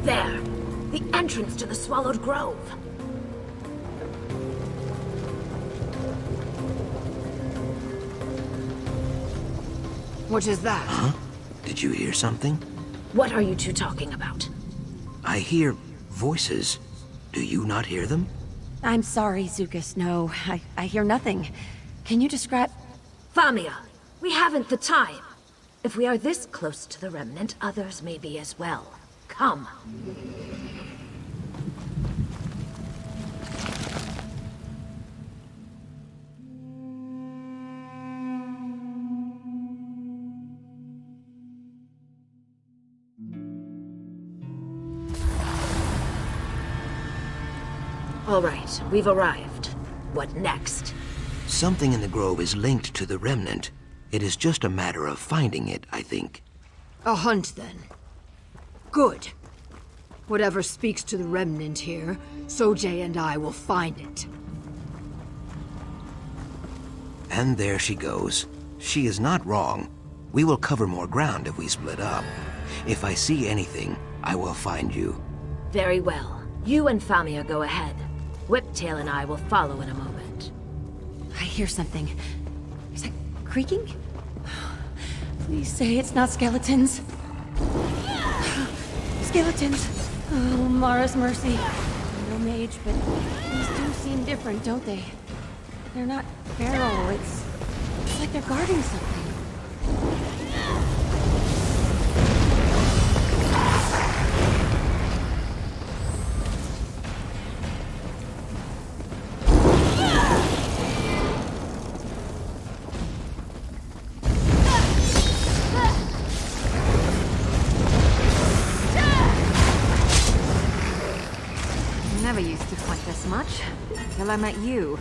There! The entrance to the Swallowed Grove! What is that? Huh? Did you hear something? What are you two talking about? I hear voices. Do you not hear them? I'm sorry, Zukas. No, I hear nothing. Can you describe... Famia, we haven't the time. If we are this close to the Remnant, others may be as well. Come. All right, we've arrived. What next? Something in the grove is linked to the Remnant. It is just a matter of finding it, I think. A hunt, then. Good. Whatever speaks to the Remnant here, Sojay and I will find it. And there she goes. She is not wrong. We will cover more ground if we split up. If I see anything, I will find you. Very well. You and Famia go ahead. Whiptail and I will follow in a moment. I hear something. Is that creaking? Please say it's not skeletons. Skeletons! Oh, Mara's mercy. No mage, but these do seem different, don't they? They're not feral, it's like they're guarding something. Never used to point this much, till I met you.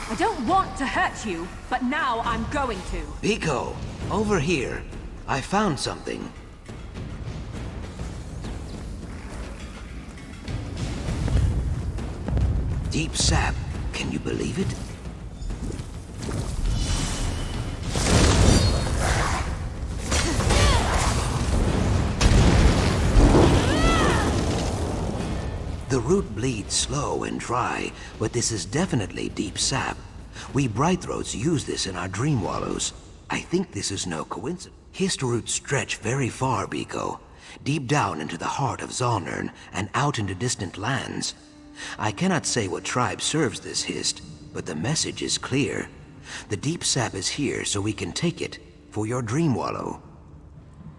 I don't want to hurt you, but now I'm going to. Biko, over here. I found something. Deep sap. Can you believe it? The root bleeds slow and dry, but this is definitely deep sap. We Brightthroats use this in our dream wallows. I think this is no coincidence. Hist roots stretch very far, Biko. Deep down into the heart of Zalnern and out into distant lands. I cannot say what tribe serves this Hist, but the message is clear. The deep sap is here so we can take it for your dream wallow.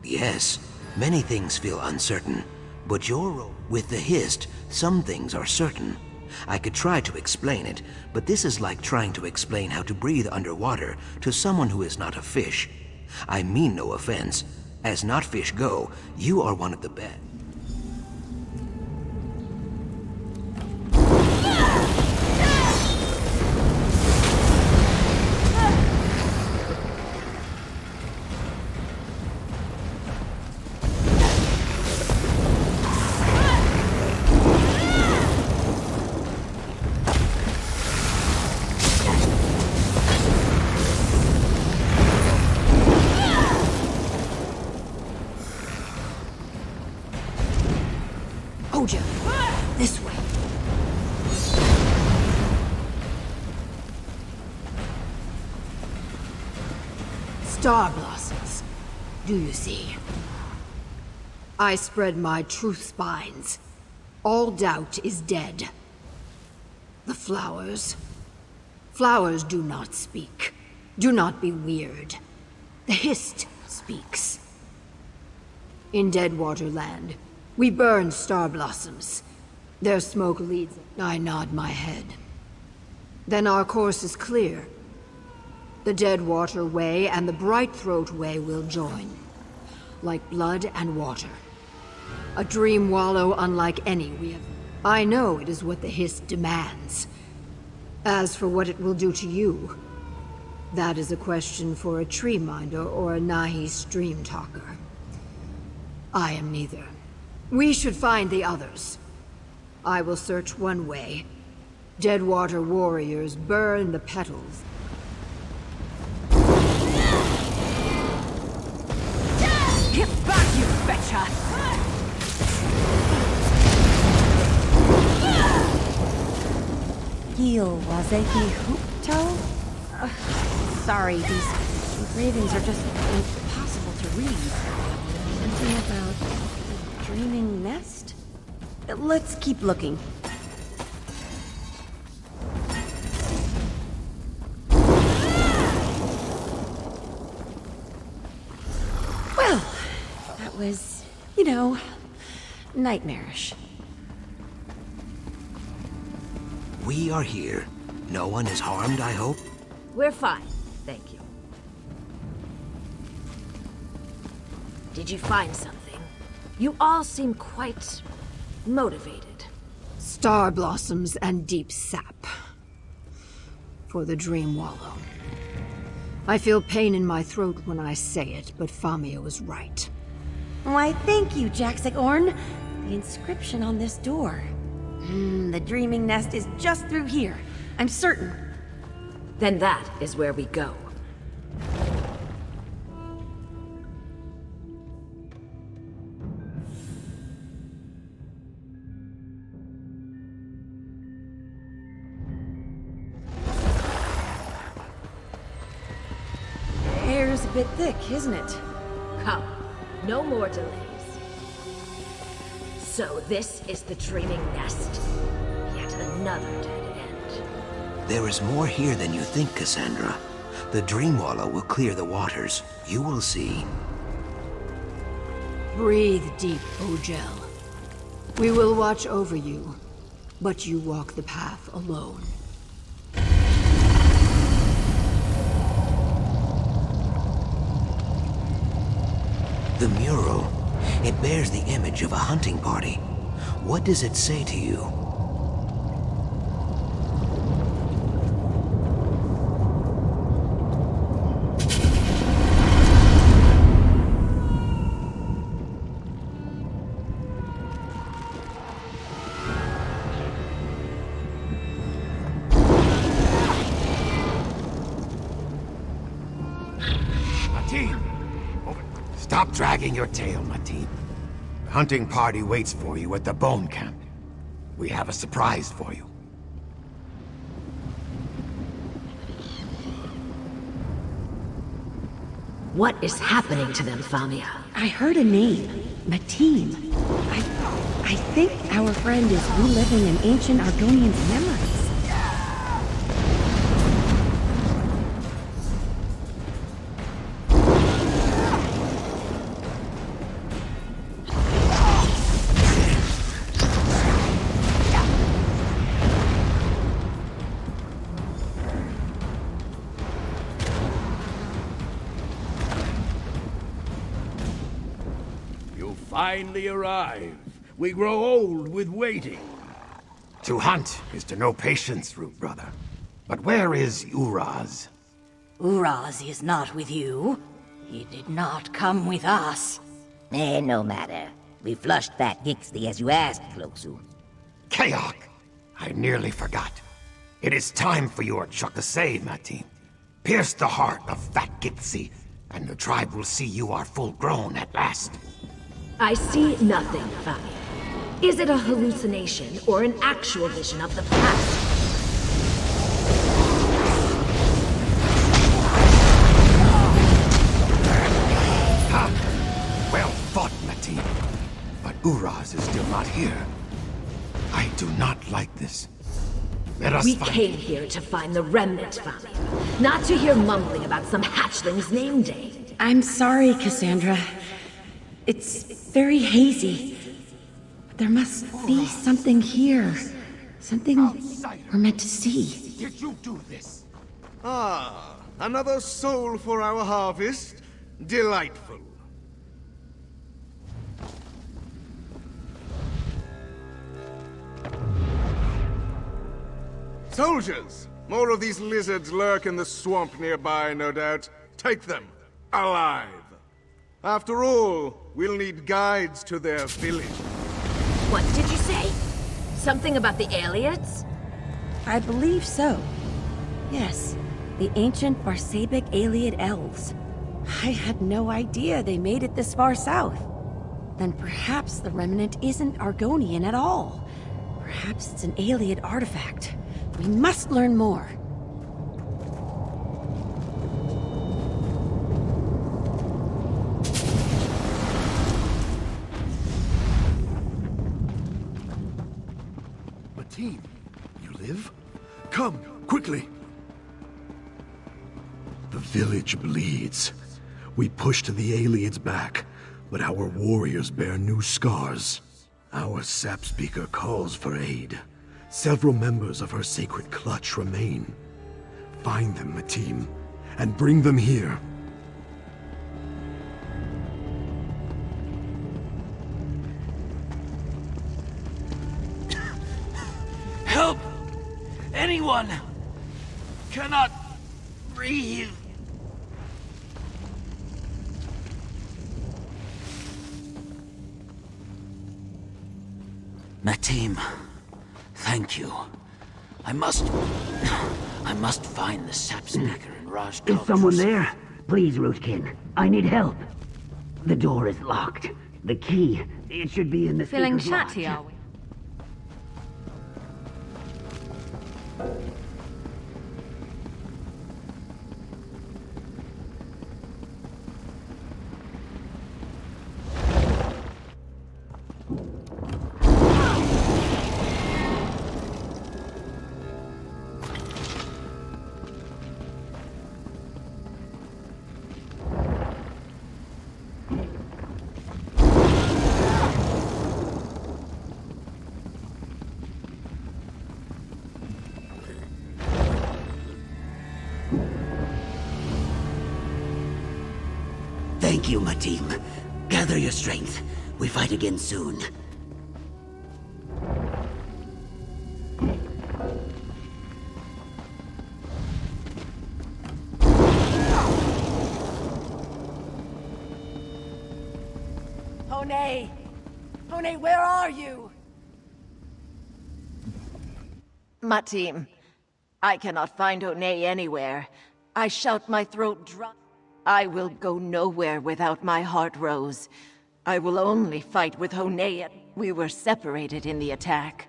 Yes, many things feel uncertain, but your role with the Hist, some things are certain. I could try to explain it, but this is like trying to explain how to breathe underwater to someone who is not a fish. I mean no offense. As not fish go, you are one of the best. Oja, this way. Star blossoms, do you see? I spread my truth spines. All doubt is dead. The flowers. Flowers do not speak. Do not be weird. The Hist speaks. In Deadwater Land, we burn star blossoms. Their smoke leads. I nod my head. Then our course is clear. The Deadwater Way and the Brightthroat Way will join, like blood and water. A dream wallow unlike any we have. I know it is what the Hiss demands. As for what it will do to you, that is a question for a tree minder or a Nahi stream talker. I am neither. We should find the others. I will search one way. Deadwater warriors burn the petals. Get back, you betcha! Gil Wazeki Hoopto? Sorry, these engravings are just impossible to read. Something about a dreaming nest? Let's keep looking. Well, that was, nightmarish. We are here. No one is harmed, I hope? We're fine, thank you. Did you find something? You all seem quite motivated. Star blossoms and deep sap. For the Dream Wallow. I feel pain in my throat when I say it, but Famia was right. Why, thank you, Jaxik Orn. The inscription on this door. The dreaming nest is just through here. I'm certain. Then that is where we go. Air's a bit thick, isn't it? Come, no more delays. So this is the dreaming nest. Yet another dead end. There is more here than you think, Cassandra. The Dream Wallow will clear the waters. You will see. Breathe deep, Ojel. We will watch over you, but you walk the path alone. The mural. It bears the image of a hunting party. What does it say to you? Mateen! Stop dragging your tail, Mateen. The hunting party waits for you at the bone camp. We have a surprise for you. What is happening to them, Famia? I heard a name. Mateen. I think our friend is reliving an ancient Argonian's memories. Finally arrive. We grow old with waiting. To hunt is to know patience, Root Brother. But where is Uraz? Uraz is not with you. He did not come with us. No matter. We flushed Fat Gixley as you asked, Cloaksu. Kayak! I nearly forgot. It is time for your Chukasay, Mateen. Pierce the heart of Fat Gixley, and the tribe will see you are full grown at last. I see nothing, Famia. Is it a hallucination or an actual vision of the past? Ha! Well fought, Mateen. But Uraz is still not here. I do not like this. Let us We find... came here to find the remnant, Famia. Not to hear mumbling about some hatchling's name day. I'm sorry, Cassandra. It's very hazy. But there must be something here. Something we're meant to see. Did you do this? Ah, Another soul for our harvest? Delightful. Soldiers! More of these lizards lurk in the swamp nearby, no doubt. Take them, alive. After all, we'll need guides to their village. What did you say? Something about the aliens? I believe so. Yes, the ancient Barsabic Aliad elves. I had no idea they made it this far south. Then perhaps the remnant isn't Argonian at all. Perhaps it's an Aliad artifact. We must learn more. Mateen, you live? Come, quickly! The village bleeds. We pushed the aliens back, but our warriors bear new scars. Our sap speaker calls for aid. Several members of her sacred clutch remain. Find them, Mateen, and bring them here. Help! Anyone! Cannot breathe. Mateen, thank you. I must find the sap speaker in Raj. Is someone there? Please, Rootkin. I need help. The door is locked. The key, it should be in the Feeling speaker's lodge. chatty, are we? Thank you, Mateen. Gather your strength. We fight again soon. Honay! Honay, where are you? Mateen, I cannot find Honay anywhere. I shout my throat dry. I will go nowhere without my heart rose. I will only fight with Honay. We were separated in the attack.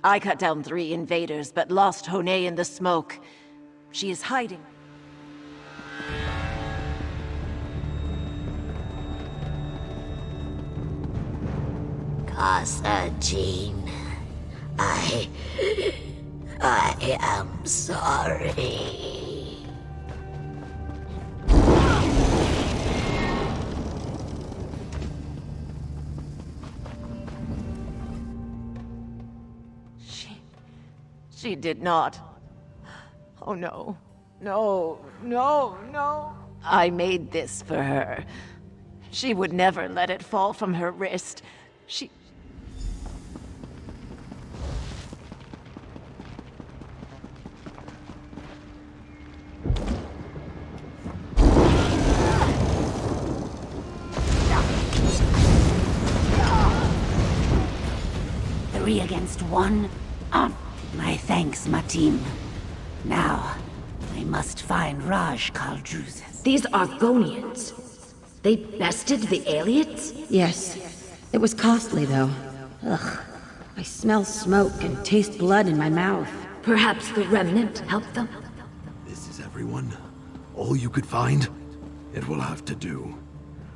I cut down 3 invaders, but lost Honay in the smoke. She is hiding. Casa Jean, I am sorry. She did not. Oh no. No, no, no. I made this for her. She would never let it fall from her wrist. She... Three against one? My thanks, Mateen. Now, I must find Raj Kaldruzes. These Argonians. They bested the aliens? Yes. It was costly, though. Ugh. I smell smoke and taste blood in my mouth. Perhaps the remnant helped them? This is everyone? All you could find? It will have to do.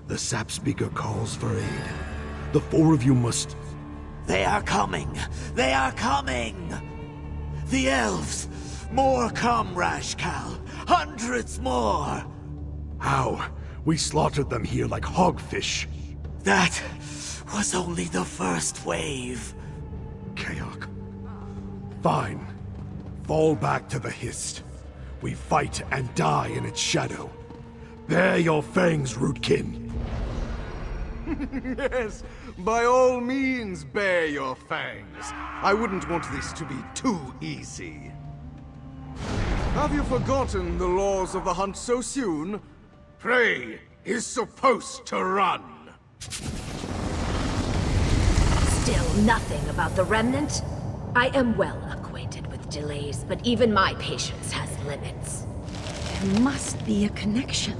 The sap speaker calls for aid. The 4 of you must... They are coming! They are coming! The elves! More come, Rashkal! Hundreds more! How? We slaughtered them here like hogfish. That was only the first wave. Kaok. Fine. Fall back to the Hist. We fight and die in its shadow. Bare your fangs, Rootkin. Yes, by all means, bare your fangs. I wouldn't want this to be too easy. Have you forgotten the laws of the hunt so soon? Prey is supposed to run. Still nothing about the remnant? I am well acquainted with delays, but even my patience has limits. There must be a connection.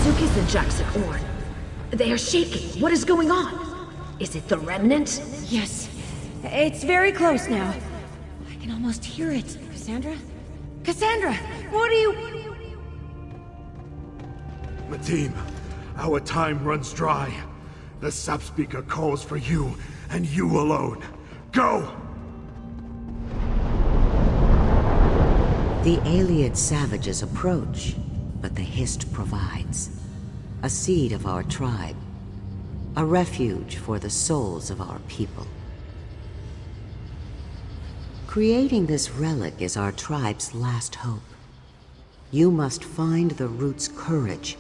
Sukis and Jackson Orn. They are shaking. What is going on? Is it the remnant? Yes. It's very close now. I can almost hear it. Cassandra? Cassandra! What are you... Matim, our time runs dry. The sap speaker calls for you, and you alone. Go! The Ayleid savages approach, but the Hist provides. A seed of our tribe. A refuge for the souls of our people. Creating this relic is our tribe's last hope. You must find the root's courage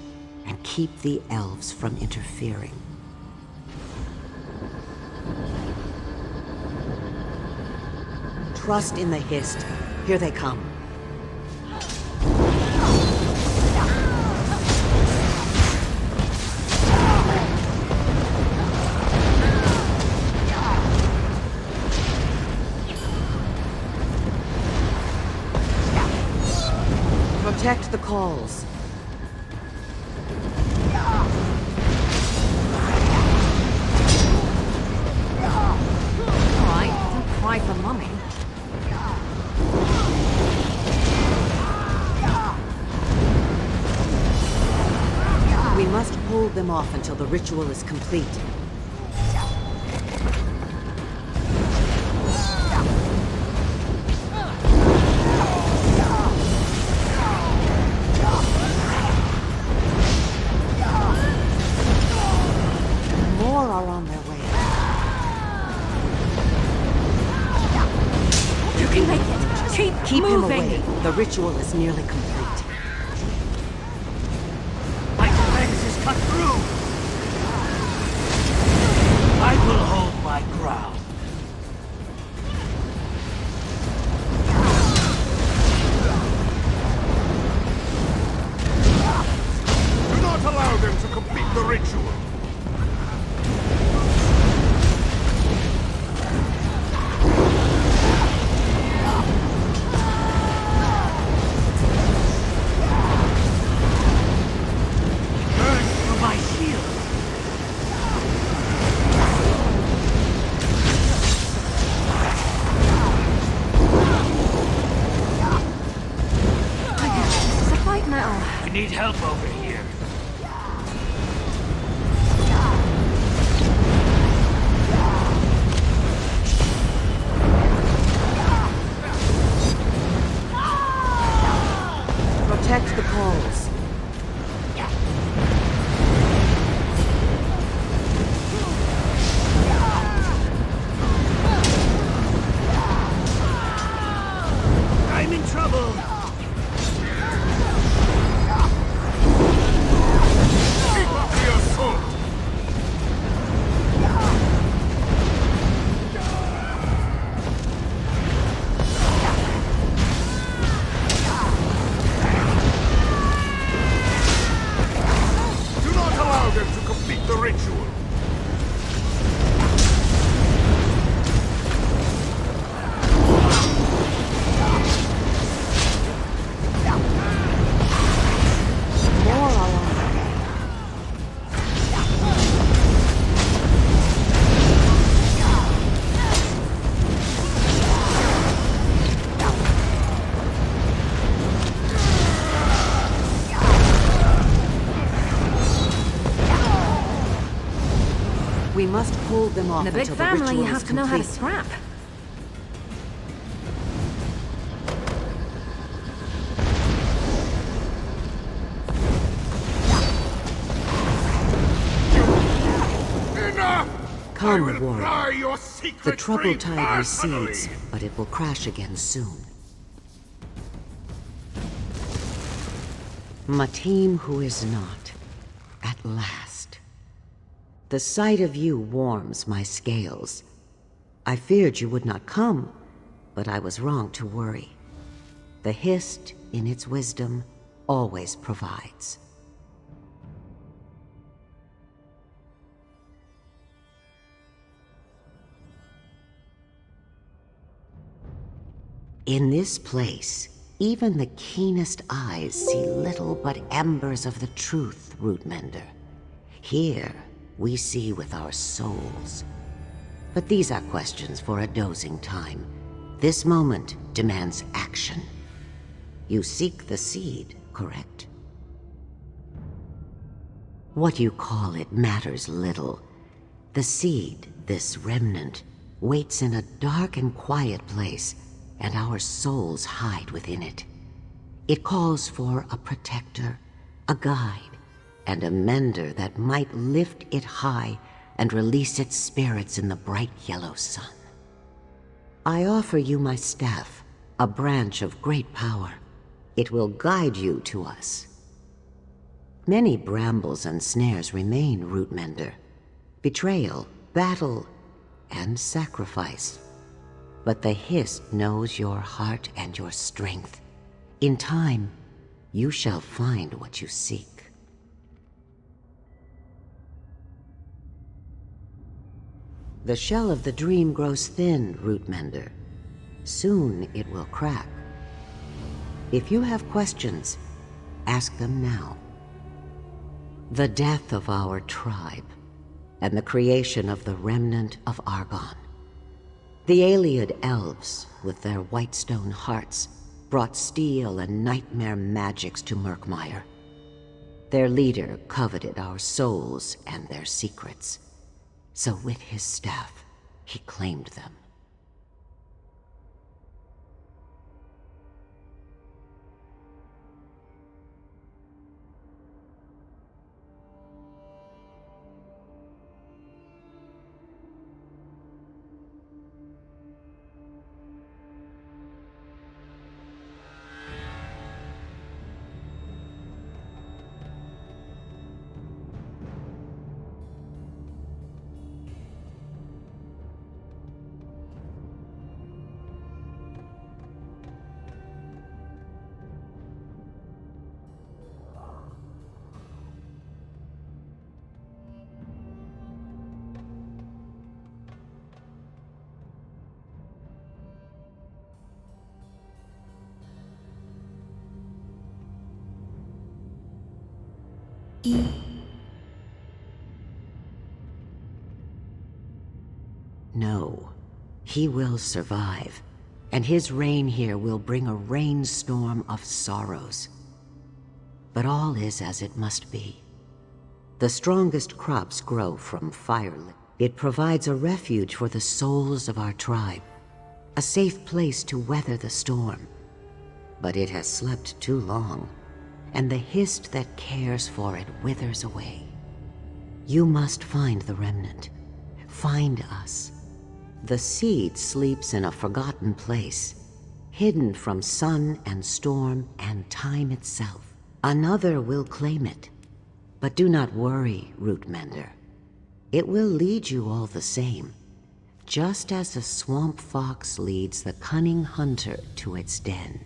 and keep the elves from interfering. Trust in the Hist. Here they come. Protect the calls. Alright, don't cry for Mummy. We must hold them off until the ritual is complete. More are on their way. You can make it! Keep him moving. away. The ritual is nearly complete. My defense is cut through! I will hold my ground. Do not allow them to complete the ritual. For my shield! This is a fight now. We need help over here. Protect the calls. I'm in trouble! Keep up the assault! Do not allow them to complete the ritual. More are on their way. We must hold them off In a big until the family, ritual you have is to know how to complete. scrap. Enough! Come, warrior. Pry your secret The troubled free tide personally. recedes, but it will crash again soon. Matim who is not, at last. The sight of you warms my scales. I feared you would not come, but I was wrong to worry. The Hist, in its wisdom, always provides. In this place, even the keenest eyes see little but embers of the truth, Rootmender. Here, we see with our souls. But these are questions for a dozing time. This moment demands action. You seek the seed, correct? What you call it matters little. The seed, this remnant, waits in a dark and quiet place, and our souls hide within it. It calls for a protector, a guide, and a mender that might lift it high and release its spirits in the bright yellow sun. I offer you my staff, a branch of great power. It will guide you to us. Many brambles and snares remain, Rootmender. Betrayal, battle, and sacrifice. But the Hist knows your heart and your strength. In time, you shall find what you seek. The shell of the dream grows thin, Rootmender. Soon it will crack. If you have questions, ask them now. The death of our tribe, and the creation of the remnant of Argon. The Ayleid elves, with their whitestone hearts, brought steel and nightmare magics to Murkmire. Their leader coveted our souls and their secrets. So with his staff, he claimed them. No, he will survive, and his reign here will bring a rainstorm of sorrows. But all is as it must be. The strongest crops grow from fire. It provides a refuge for the souls of our tribe, a safe place to weather the storm. But it has slept too long, and the Hist that cares for it withers away. You must find the remnant. Find us. The seed sleeps in a forgotten place, hidden from sun and storm and time itself. Another will claim it. But do not worry, Rootmender. It will lead you all the same, just as a swamp fox leads the cunning hunter to its den.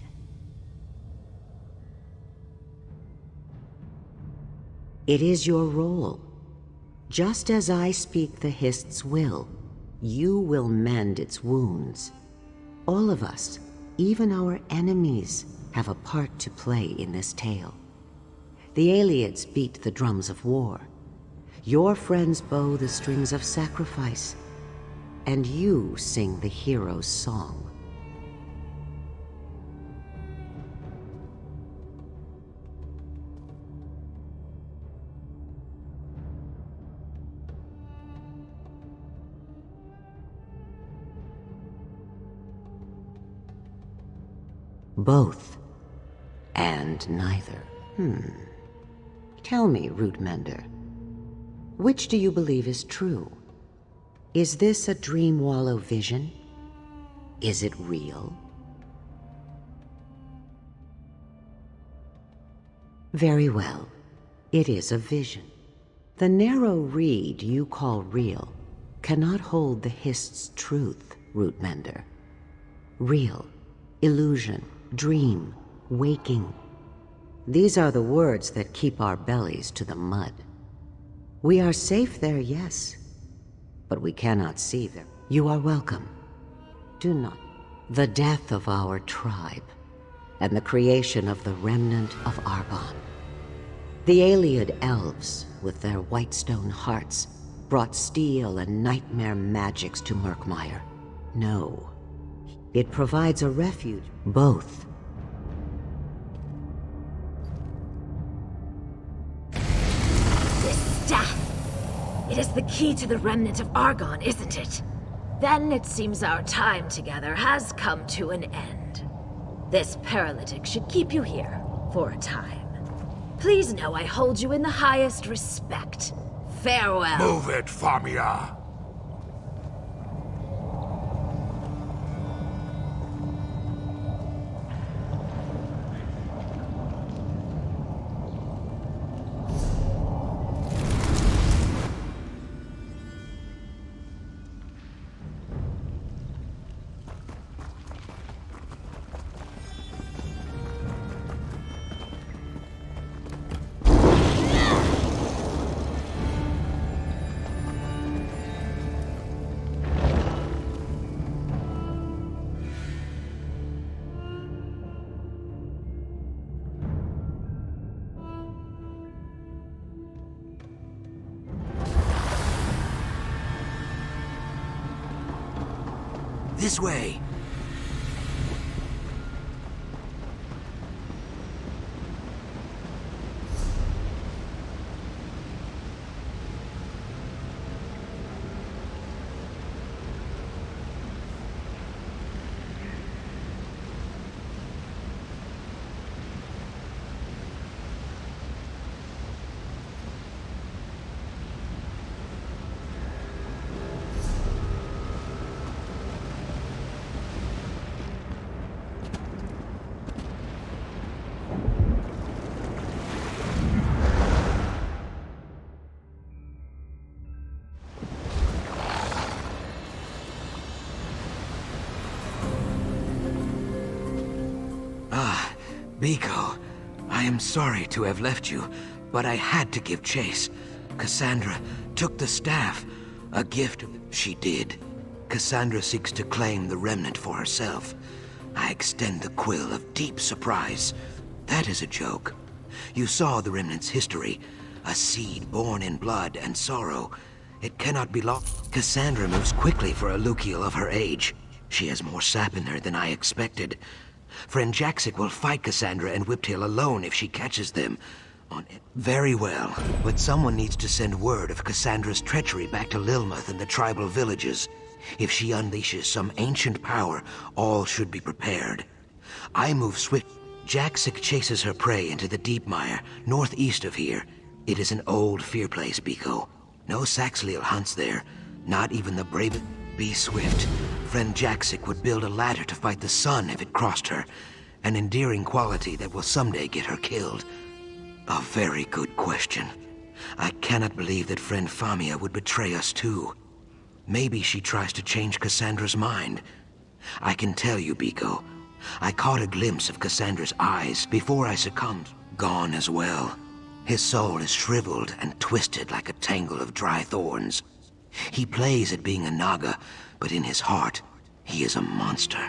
It is your role. Just as I speak the Hist's will, you will mend its wounds. All of us, even our enemies, have a part to play in this tale. The Ayleids beat the drums of war. Your friends bow the strings of sacrifice. And you sing the hero's song. Both. And neither. Tell me, Rootmender, which do you believe is true? Is this a Dream Wallow vision? Is it real? Very well. It is a vision. The narrow reed you call real cannot hold the Hist's truth, Rootmender. Real, illusion, dream, waking. These are the words that keep our bellies to the mud. We are safe there, yes, but we cannot see them. You are welcome. Do not. The death of our tribe, and the creation of the remnant of Argon. The Ayleid elves, with their whitestone hearts, brought steel and nightmare magics to Murkmire. No. It provides a refuge. Both. This staff! It is the key to the remnant of Argon, isn't it? Then it seems our time together has come to an end. This paralytic should keep you here for a time. Please know I hold you in the highest respect. Farewell. Move it, Famia! This way! Biko, I am sorry to have left you, but I had to give chase. Cassandra took the staff, a gift she did. Cassandra seeks to claim the remnant for herself. I extend the quill of deep surprise. That is a joke. You saw the remnant's history, a seed born in blood and sorrow. It cannot be lost. Cassandra moves quickly for a Lukiel of her age. She has more sap in her than I expected. Friend Jaxic will fight Cassandra and Whiptail alone if she catches them. Very well, but someone needs to send word of Cassandra's treachery back to Lilmuth and the tribal villages. If she unleashes some ancient power, all should be prepared. I move swift. Jaxic chases her prey into the deep mire, northeast of here. It is an old fear place, Biko. No Saxhleel hunts there, not even the bravest. Be swift. Friend Jaxic would build a ladder to fight the sun if it crossed her. An endearing quality that will someday get her killed. A very good question. I cannot believe that friend Famia would betray us too. Maybe she tries to change Cassandra's mind. I can tell you, Biko, I caught a glimpse of Cassandra's eyes before I succumbed. Gone as well. His soul is shriveled and twisted like a tangle of dry thorns. He plays at being a Naga, but in his heart, he is a monster.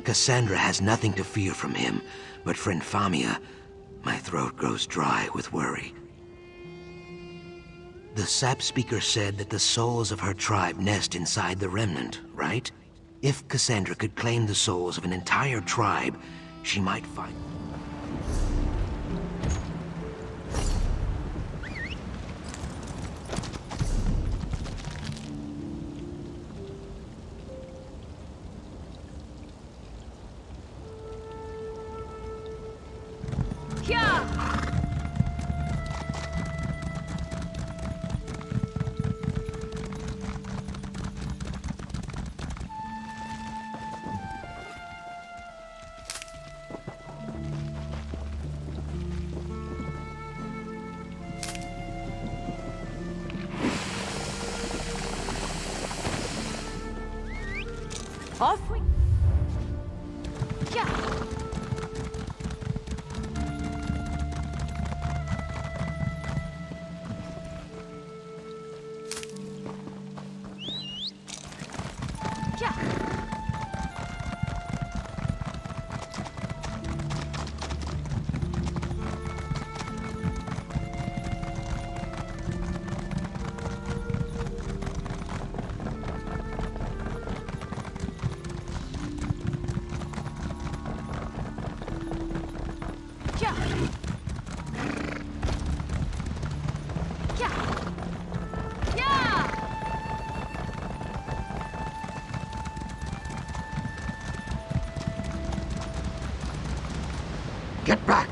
Cassandra has nothing to fear from him, but friend Famia, my throat grows dry with worry. The sap speaker said that the souls of her tribe nest inside the remnant, right? If Cassandra could claim the souls of an entire tribe, she might find... Off we... Yeah. Get back!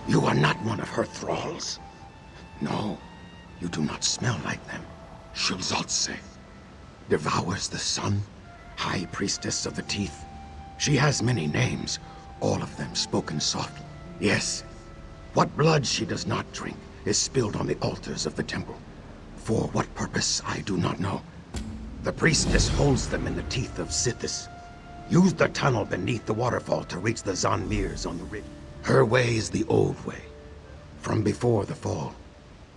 You are not one of her thralls. No, you do not smell like them. Shulzaltse devours the sun, High Priestess of the Teeth. She has many names, all of them spoken softly. Yes, what blood she does not drink is spilled on the altars of the temple. For what purpose, I do not know. The priestess holds them in the teeth of Sithis. Use the tunnel beneath the waterfall to reach the Zanmirs on the ridge. Her way is the old way, from before the fall.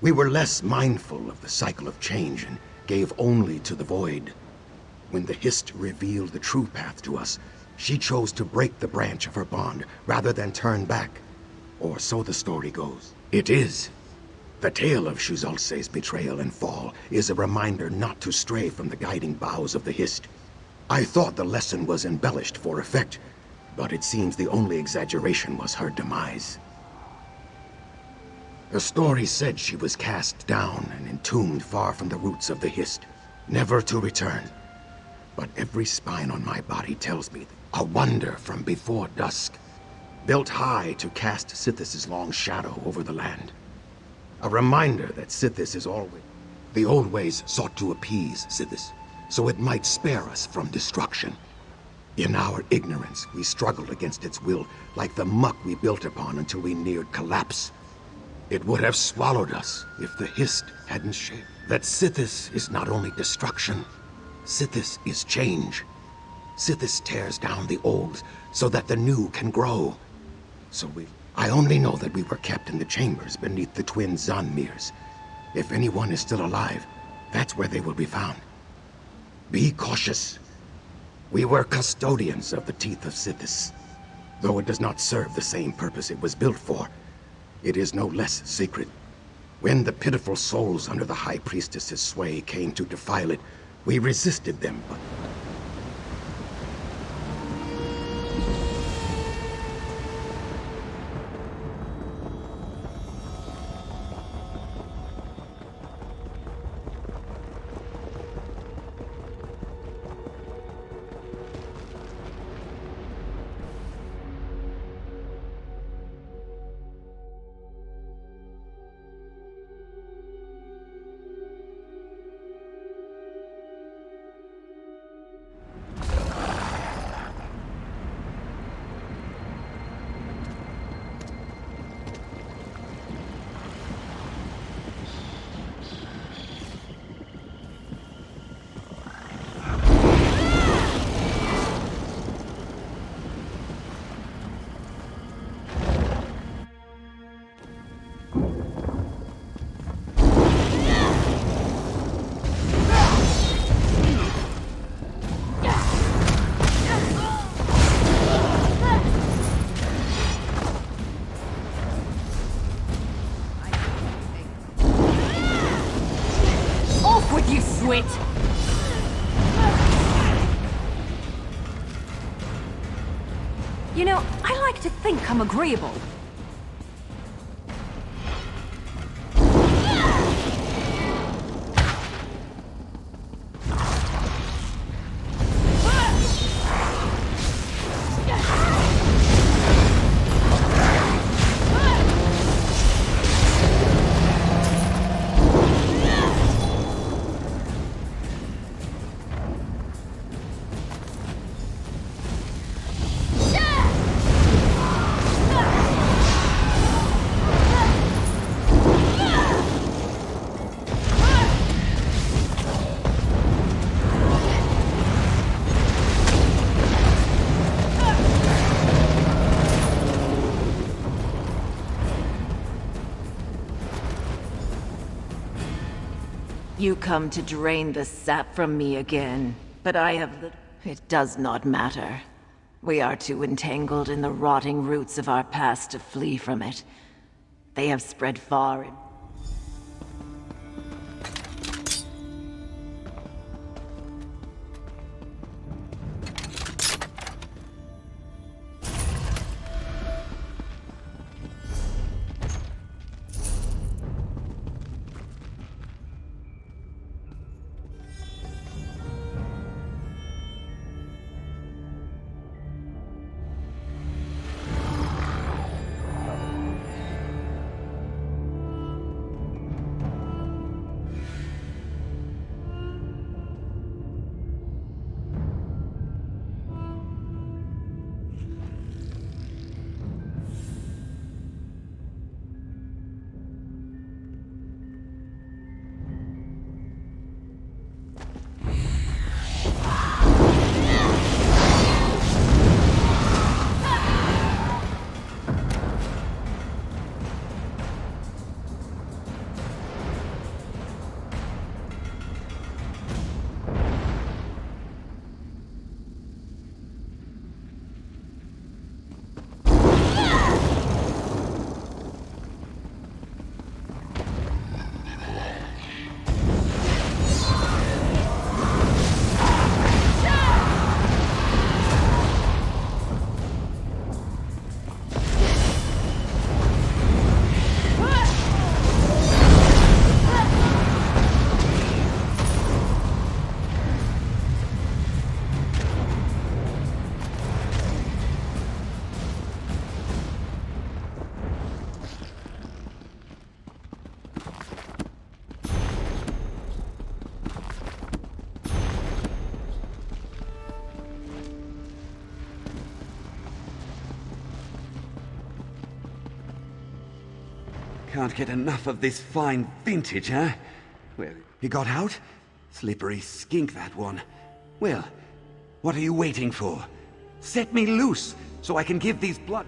We were less mindful of the cycle of change and gave only to the void. When the Hist revealed the true path to us, she chose to break the branch of her bond rather than turn back. Or so the story goes. It is. The tale of Shuzalse's betrayal and fall is a reminder not to stray from the guiding boughs of the Hist. I thought the lesson was embellished for effect, but it seems the only exaggeration was her demise. The story said she was cast down and entombed far from the roots of the Hist, never to return. But every spine on my body tells me a wonder from before dusk, built high to cast Sithis' long shadow over the land. A reminder that Sithis is always... The old ways sought to appease Sithis, so it might spare us from destruction. In our ignorance, we struggled against its will like the muck we built upon until we neared collapse. It would have swallowed us if the Hist hadn't shaped. That Sithis is not only destruction, Sithis is change. Sithis tears down the old so that the new can grow. I only know that we were kept in the chambers beneath the twin Zanmirs. If anyone is still alive, that's where they will be found. Be cautious. We were custodians of the teeth of Sithis. Though it does not serve the same purpose it was built for, it is no less sacred. When the pitiful souls under the High Priestess's sway came to defile it, we resisted them, but... You know, I like to think I'm agreeable. You come to drain the sap from me again, but I have the... It does not matter. We are too entangled in the rotting roots of our past to flee from it. They have spread far and... Can't get enough of this fine vintage, huh? Well, he got out? Slippery skink, that one. Well, what are you waiting for? Set me loose, so I can give these blood...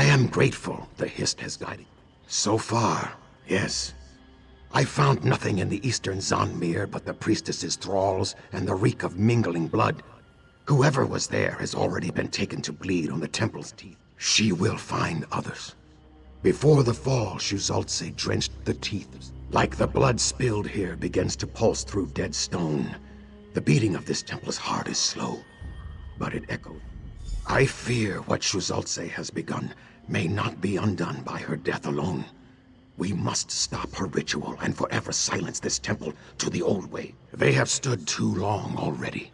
I am grateful the Hist has guided. So far, yes. I found nothing in the eastern Zanmir but the priestess's thralls and the reek of mingling blood. Whoever was there has already been taken to bleed on the temple's teeth. She will find others. Before the fall, Shuzaltse drenched the teeth. Like the blood spilled here begins to pulse through dead stone. The beating of this temple's heart is slow, but it echoed. I fear what Shuzaltse has begun may not be undone by her death alone. We must stop her ritual and forever silence this temple to the old way. They have stood too long already.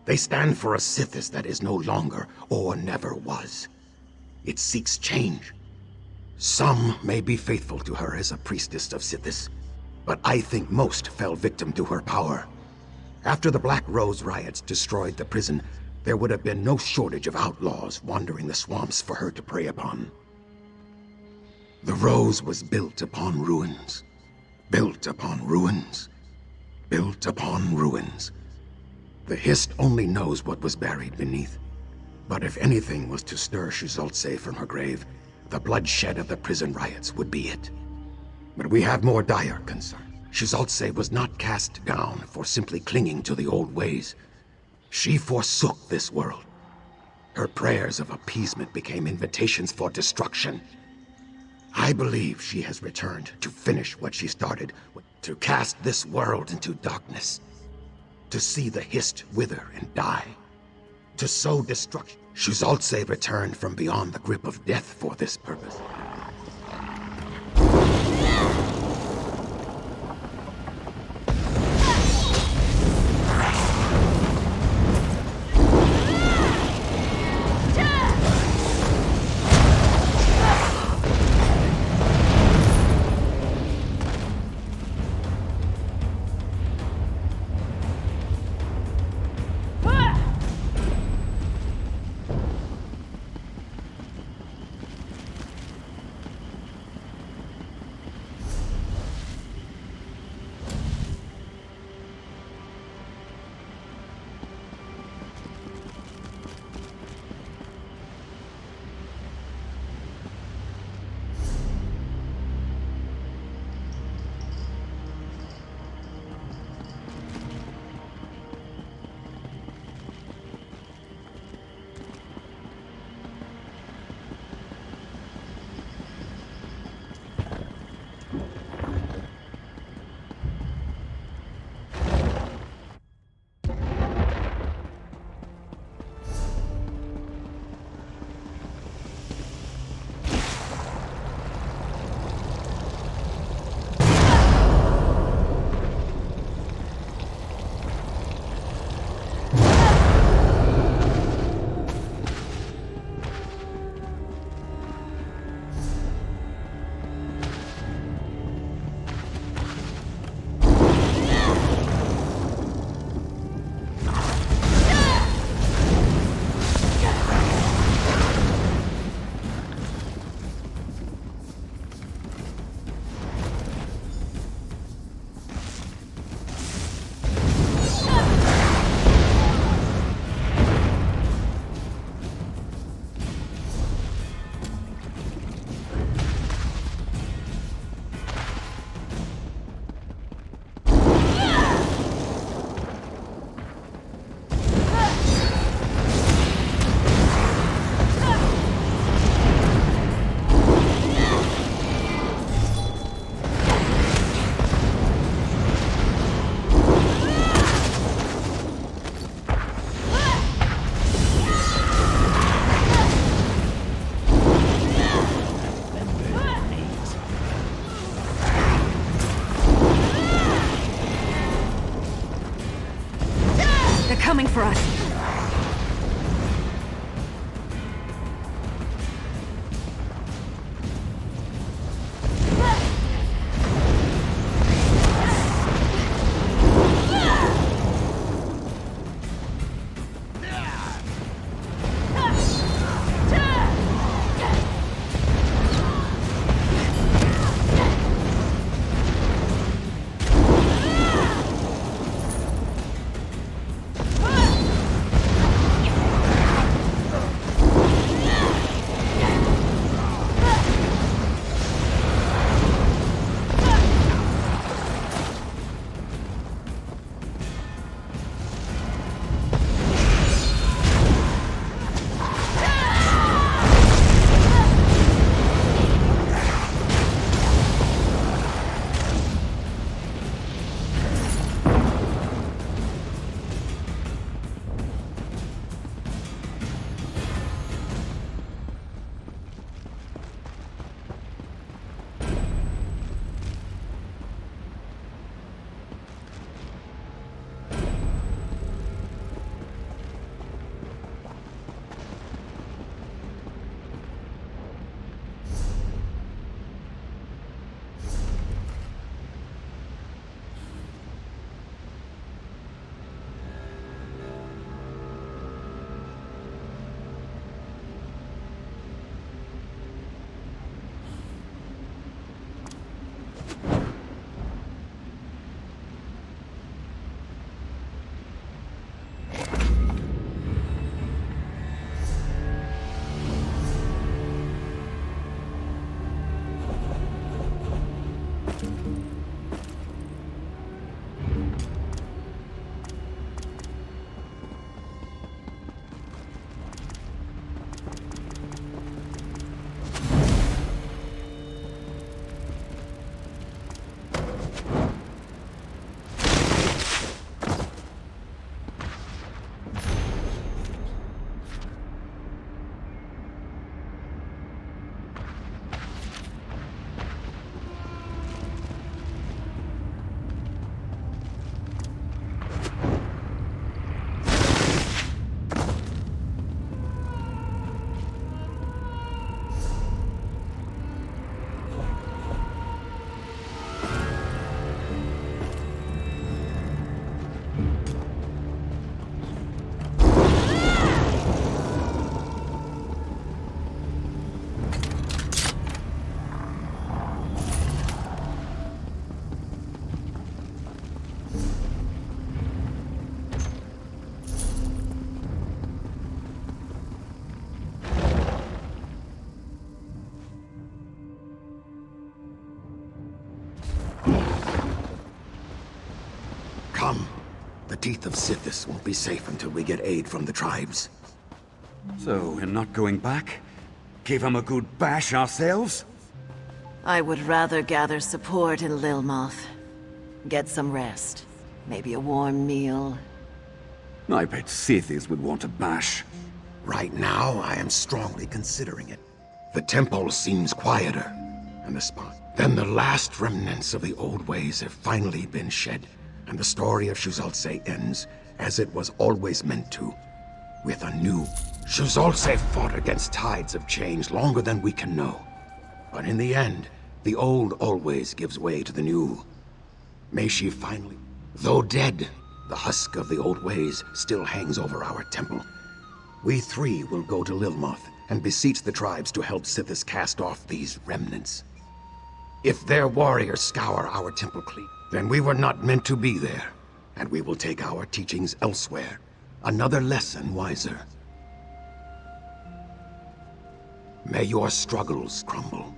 They stand for a Sithis that is no longer or never was. It seeks change. Some may be faithful to her as a priestess of Sithis, but I think most fell victim to her power. After the Black Rose riots destroyed the prison, there would have been no shortage of outlaws wandering the swamps for her to prey upon. The Rose was built upon ruins. Built upon ruins. Built upon ruins. The Hist only knows what was buried beneath. But if anything was to stir Shuzaltse from her grave, the bloodshed of the prison riots would be it. But we have more dire concern. Shuzaltse was not cast down for simply clinging to the old ways. She forsook this world. Her prayers of appeasement became invitations for destruction. I believe she has returned to finish what she started, to cast this world into darkness, to see the Hist wither and die, to sow destruction. Shuzaltse returned from beyond the grip of death for this purpose. Teeth of Sithis won't be safe until we get aid from the tribes. So, we're not going back? Give them a good bash ourselves? I would rather gather support in Lilmoth. Get some rest. Maybe a warm meal. I bet Sithis would want a bash. Right now, I am strongly considering it. The temple seems quieter, and the spot. Then the last remnants of the old ways have finally been shed, and the story of Shuzalse ends as it was always meant to, with a new. Shuzalse fought against tides of change longer than we can know. But in the end, the old always gives way to the new. May she finally. Though dead, the husk of the old ways still hangs over our temple. We three will go to Lilmoth and beseech the tribes to help Sithis cast off these remnants. If their warriors scour our temple clean, then we were not meant to be there, and we will take our teachings elsewhere. Another lesson wiser. May your struggles crumble.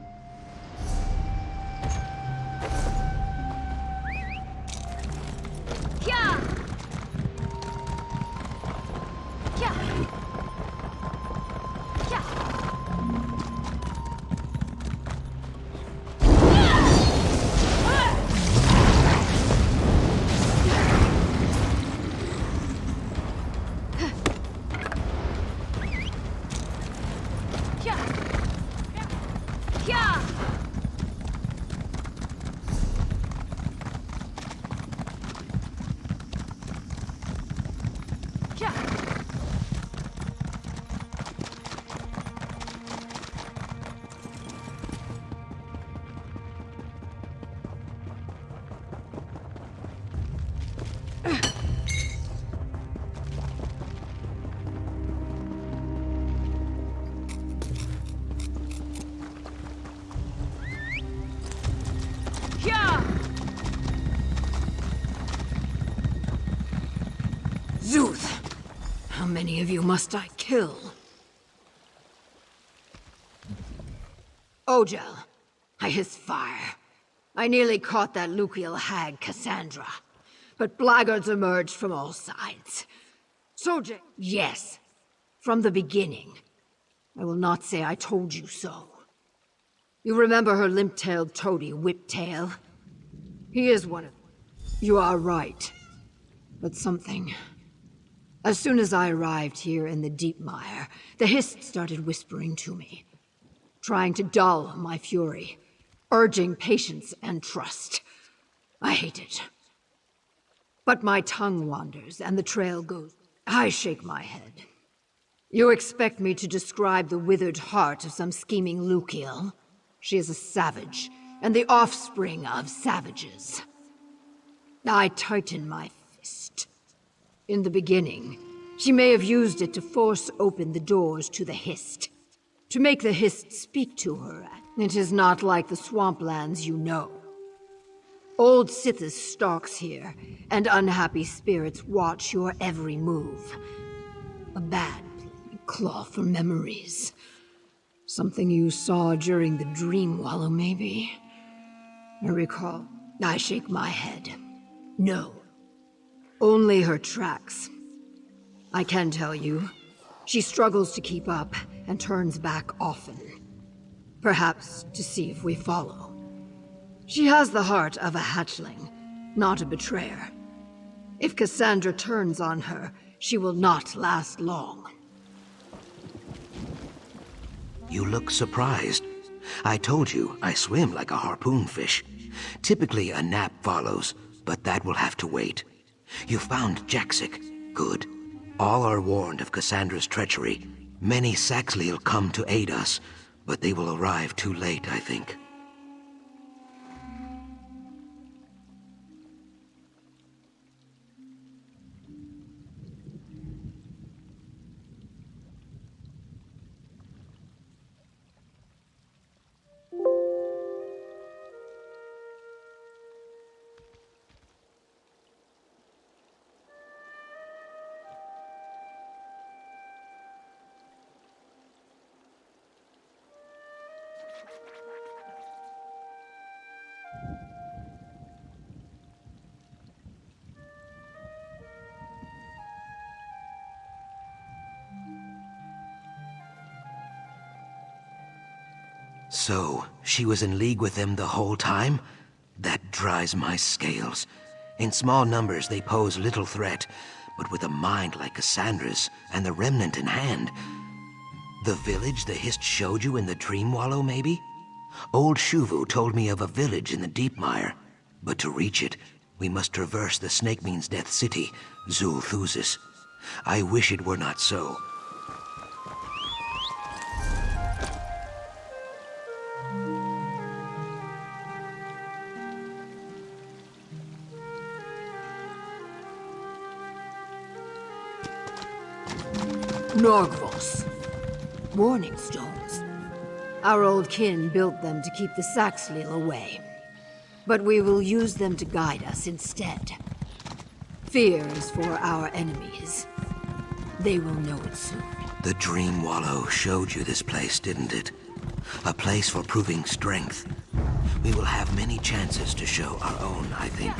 Zuth! How many of you must I kill? Ojel, I hiss fire. I nearly caught that Lukiel hag, Cassandra. But blackguards emerged from all sides. Soja, yes, from the beginning. I will not say I told you so. You remember her limp-tailed toady, Whiptail? He is one of them. You are right. But something. As soon as I arrived here in the Deep Mire, the Hist started whispering to me, trying to dull my fury, urging patience and trust. I hate it. But my tongue wanders, and the trail goes. I shake my head. You expect me to describe the withered heart of some scheming Lukiel? She is a savage, and the offspring of savages. I tighten my fist. In the beginning, she may have used it to force open the doors to the Hist. To make the Hist speak to her. It is not like the swamplands you know. Old Sithis stalks here, and unhappy spirits watch your every move. A bad claw for memories. Something you saw during the Dream Wallow, maybe? I recall. I shake my head. No. Only her tracks. I can tell you, she struggles to keep up and turns back often. Perhaps to see if we follow. She has the heart of a hatchling, not a betrayer. If Cassandra turns on her, she will not last long. You look surprised. I told you, I swim like a harpoon fish. Typically a nap follows, but that will have to wait. You found Jaxic. Good. All are warned of Cassandra's treachery. Many Saxley'll come to aid us, but they will arrive too late, I think. So, she was in league with them the whole time? That dries my scales. In small numbers, they pose little threat, but with a mind like Cassandra's, and the remnant in hand. The village the Hist showed you in the Dream Wallow, maybe? Old Shuvu told me of a village in the Deepmire, but to reach it, we must traverse the Snake Means Death city, Zul'Thuzis. I wish it were not so. Norgvos. Warning stones. Our old kin built them to keep the Saxhleel away. But we will use them to guide us instead. Fear is for our enemies. They will know it soon. The Dream Wallow showed you this place, didn't it? A place for proving strength. We will have many chances to show our own, I think.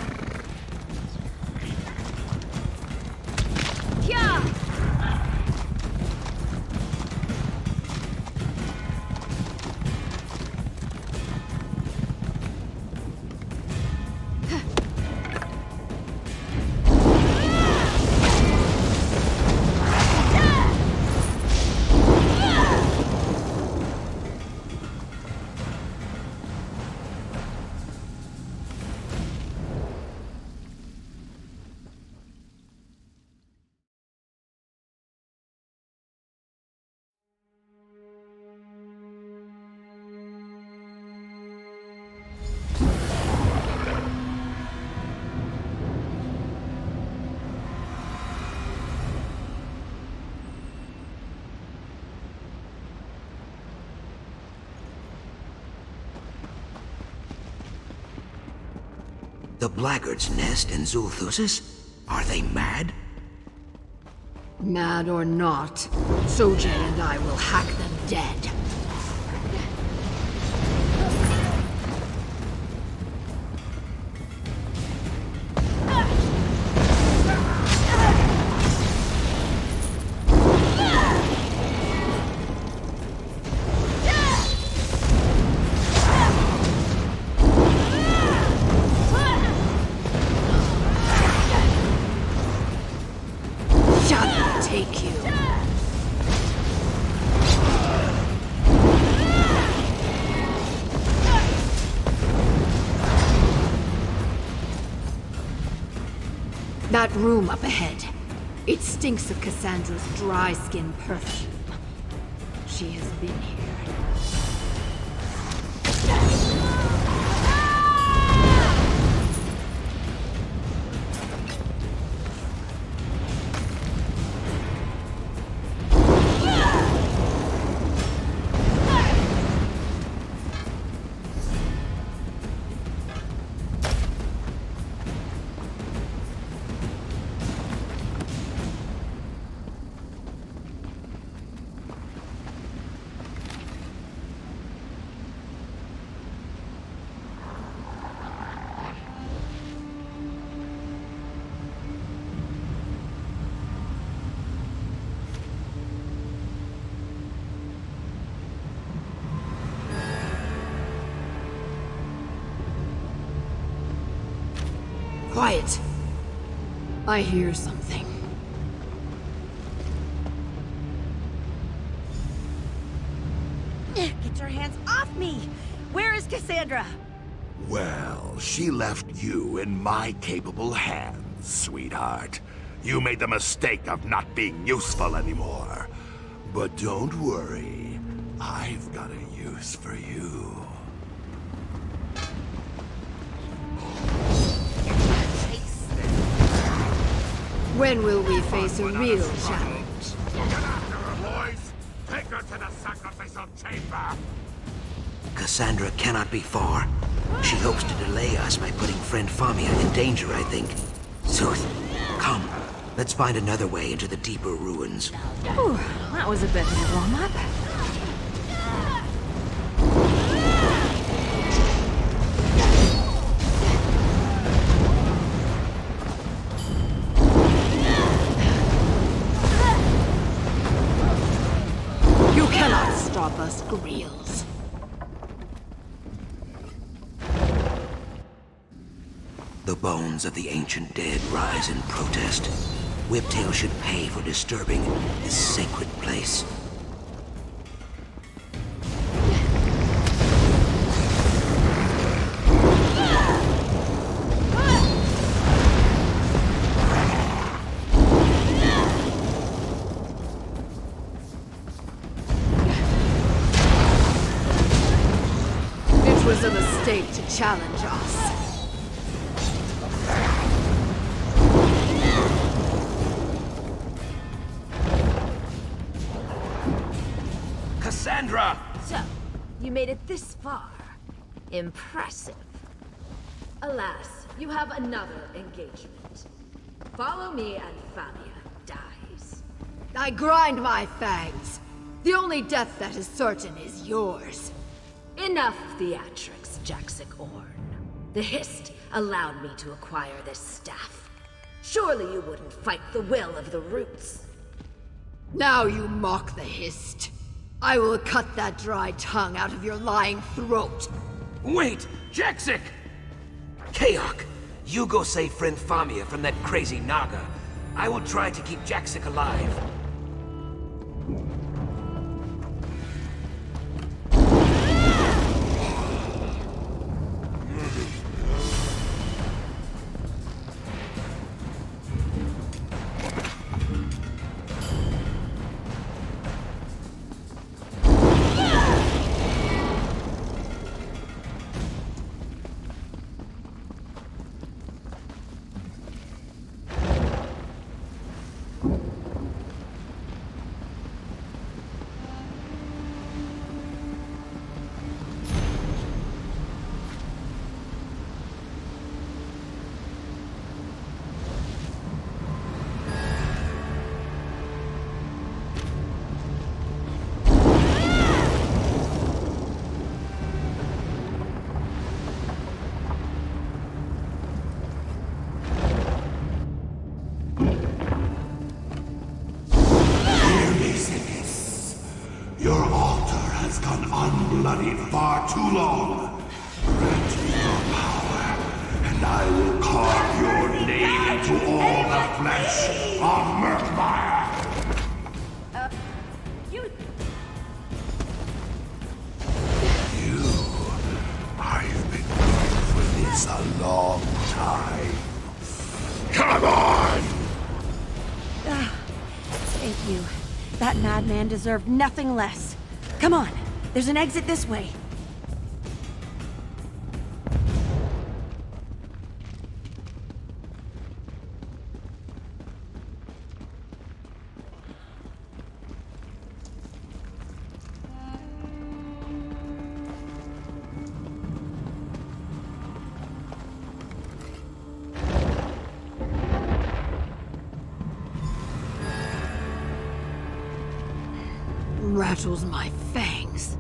Yeah! The Blackguard's nest in Zul'Thuzis? Are they mad? Mad or not, Sojay and I will hack them dead. Take you. That room up ahead. It stinks of Cassandra's dry skin perfume. She has been here. Quiet. I hear something. Get your hands off me! Where is Cassandra? Well, she left you in my capable hands, sweetheart. You made the mistake of not being useful anymore. But don't worry, I've got a use for you. When will we face a real challenge? Get after her, boys! Take her to the sacrificial chamber! Cassandra cannot be far. She hopes to delay us by putting friend Famia in danger, I think. Sooth, come. Let's find another way into the deeper ruins. Ooh, that was a bit of a warm-up. You cannot stop us, Greels. The bones of the ancient dead rise in protest. Whiptail should pay for disturbing this sacred place. It was a mistake to challenge us. Cassandra! So, you made it this far. Impressive. Alas, you have another engagement. Follow me and Famia dies. I grind my fangs. The only death that is certain is yours. Enough theatrics, Jaxic Orn. The Hist allowed me to acquire this staff. Surely you wouldn't fight the will of the Roots. Now you mock the Hist. I will cut that dry tongue out of your lying throat. Wait! Jaxic! Kaok, you go save friend Famia from that crazy Naga. I will try to keep Jaxic alive. Unbloodied far too long. Grant me your power, and I will carve your name into all the flesh of Murkmire. I've been waiting for this a long time. Come on! Thank you. That madman deserved nothing less. Come on, there's an exit this way. Rattles my fangs.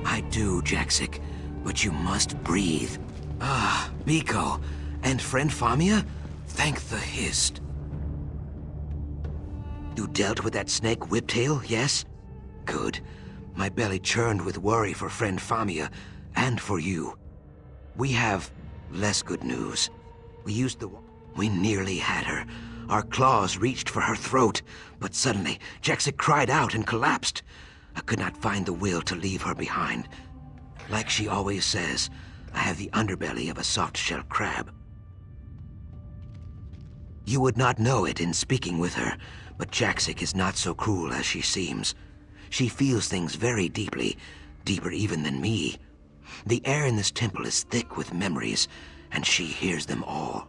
I do, Jaxic, but you must breathe. Ah, Biko. And friend Famia? Thank the Hist. You dealt with that snake Whiptail, yes? Good. My belly churned with worry for friend Famia, and for you. We have less good news. We nearly had her. Our claws reached for her throat, but suddenly, Jaxic cried out and collapsed. I could not find the will to leave her behind. Like she always says, I have the underbelly of a soft-shell crab. You would not know it in speaking with her, but Jaxic is not so cruel as she seems. She feels things very deeply, deeper even than me. The air in this temple is thick with memories, and she hears them all.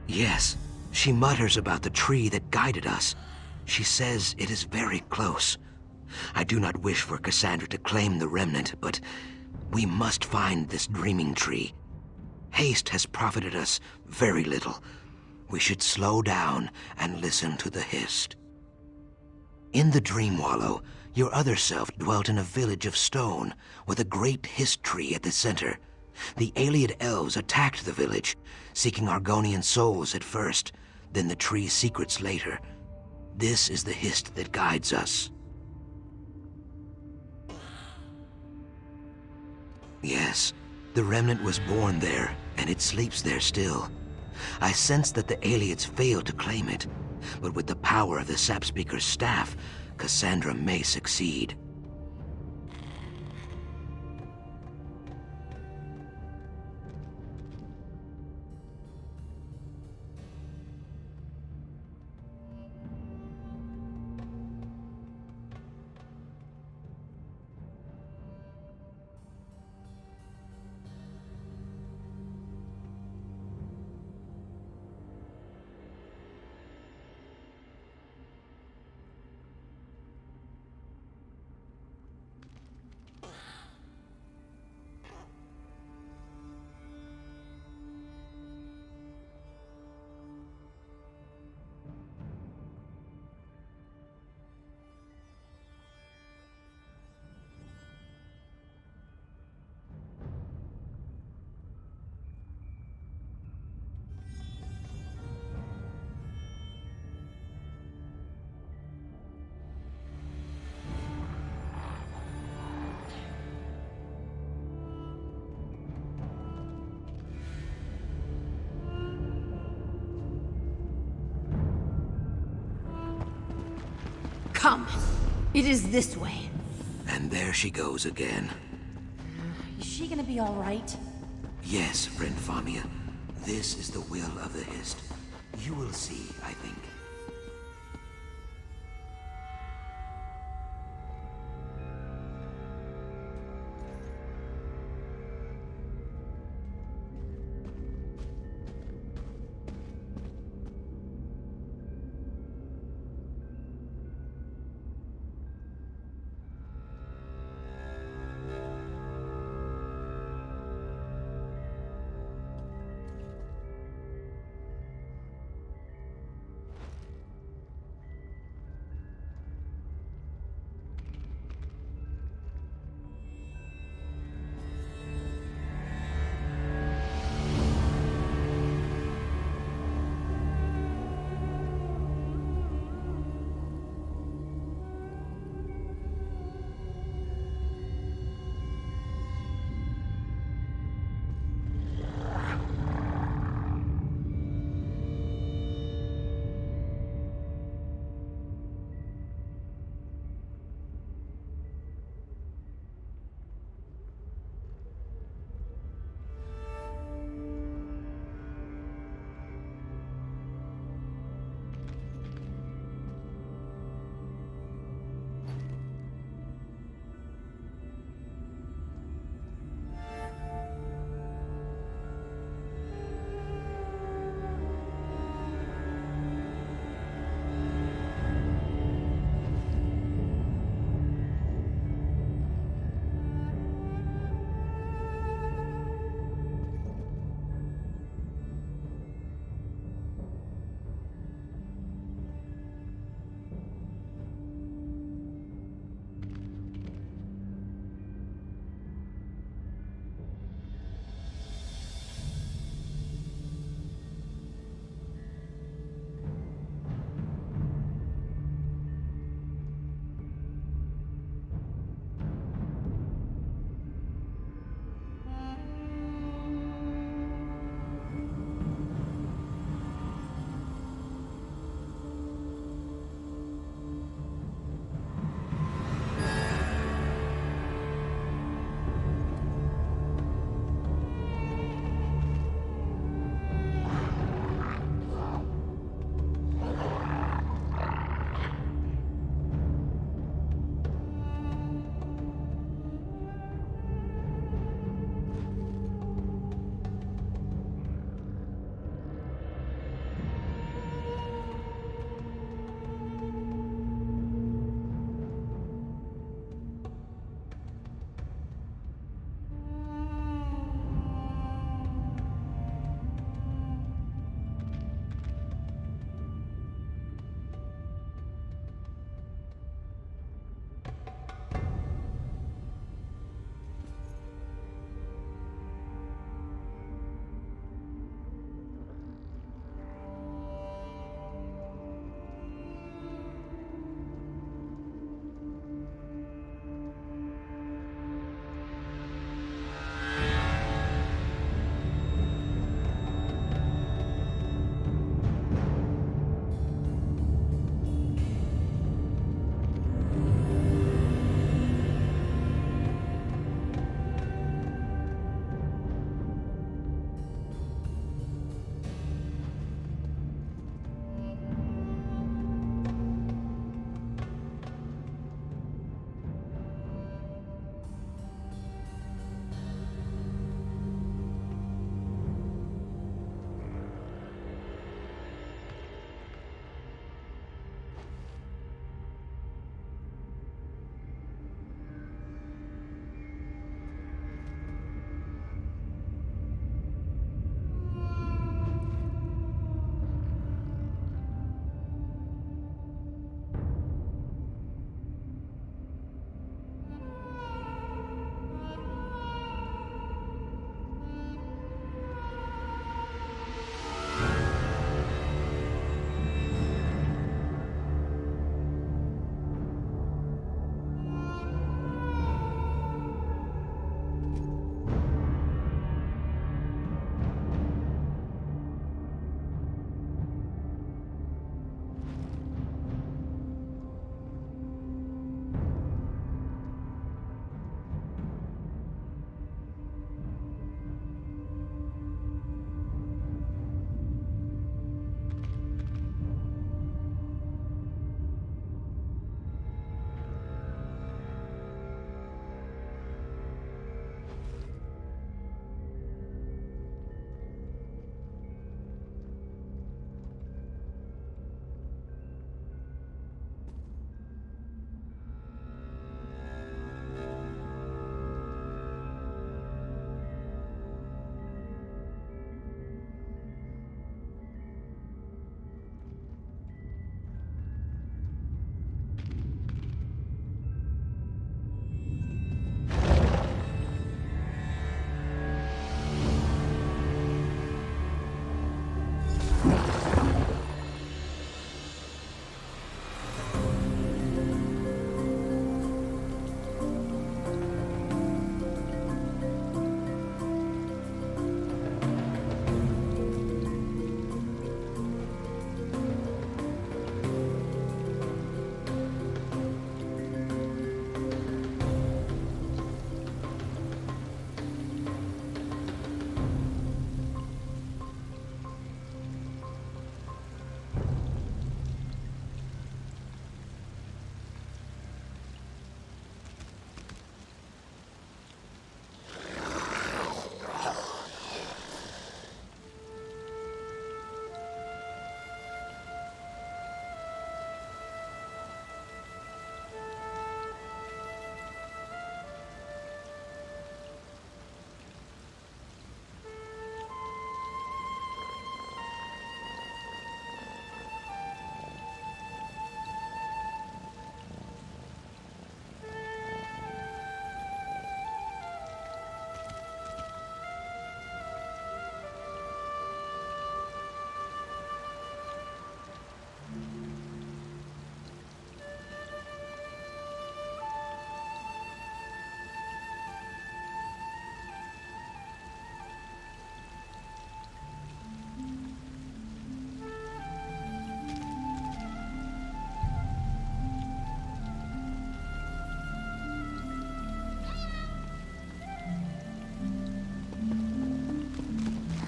Yes, she mutters about the tree that guided us. She says it is very close. I do not wish for Cassandra to claim the remnant, but we must find this dreaming tree. Haste has profited us very little. We should slow down and listen to the Hist. In the Dream Wallow, your other self dwelt in a village of stone with a great Hist tree at the center. The Ayleid elves attacked the village, seeking Argonian souls at first, then the tree's secrets later. This is the Hist that guides us. Yes, the remnant was born there, and it sleeps there still. I sense that the Ayleids failed to claim it, but with the power of the Sapspeaker's staff, Cassandra may succeed. Come. It is this way. And there she goes again. Is she gonna be all right? Yes, friend Famia. This is the will of the Hist. You will see, I think.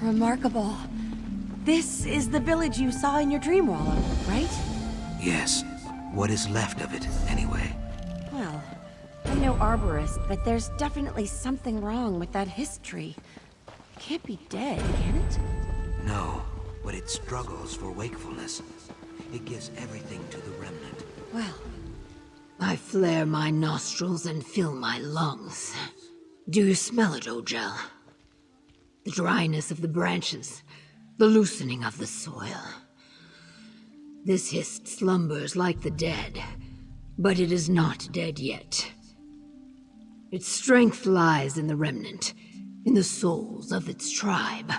Remarkable. This is the village you saw in your dream wallow, right? Yes. What is left of it, anyway? Well, I'm no arborist, but there's definitely something wrong with that history. It can't be dead, can it? No, but it struggles for wakefulness. It gives everything to the remnant. Well, I flare my nostrils and fill my lungs. Do you smell it, Ojel? The dryness of the branches, the loosening of the soil. This hist slumbers like the dead, but it is not dead yet. Its strength lies in the remnant, in the souls of its tribe.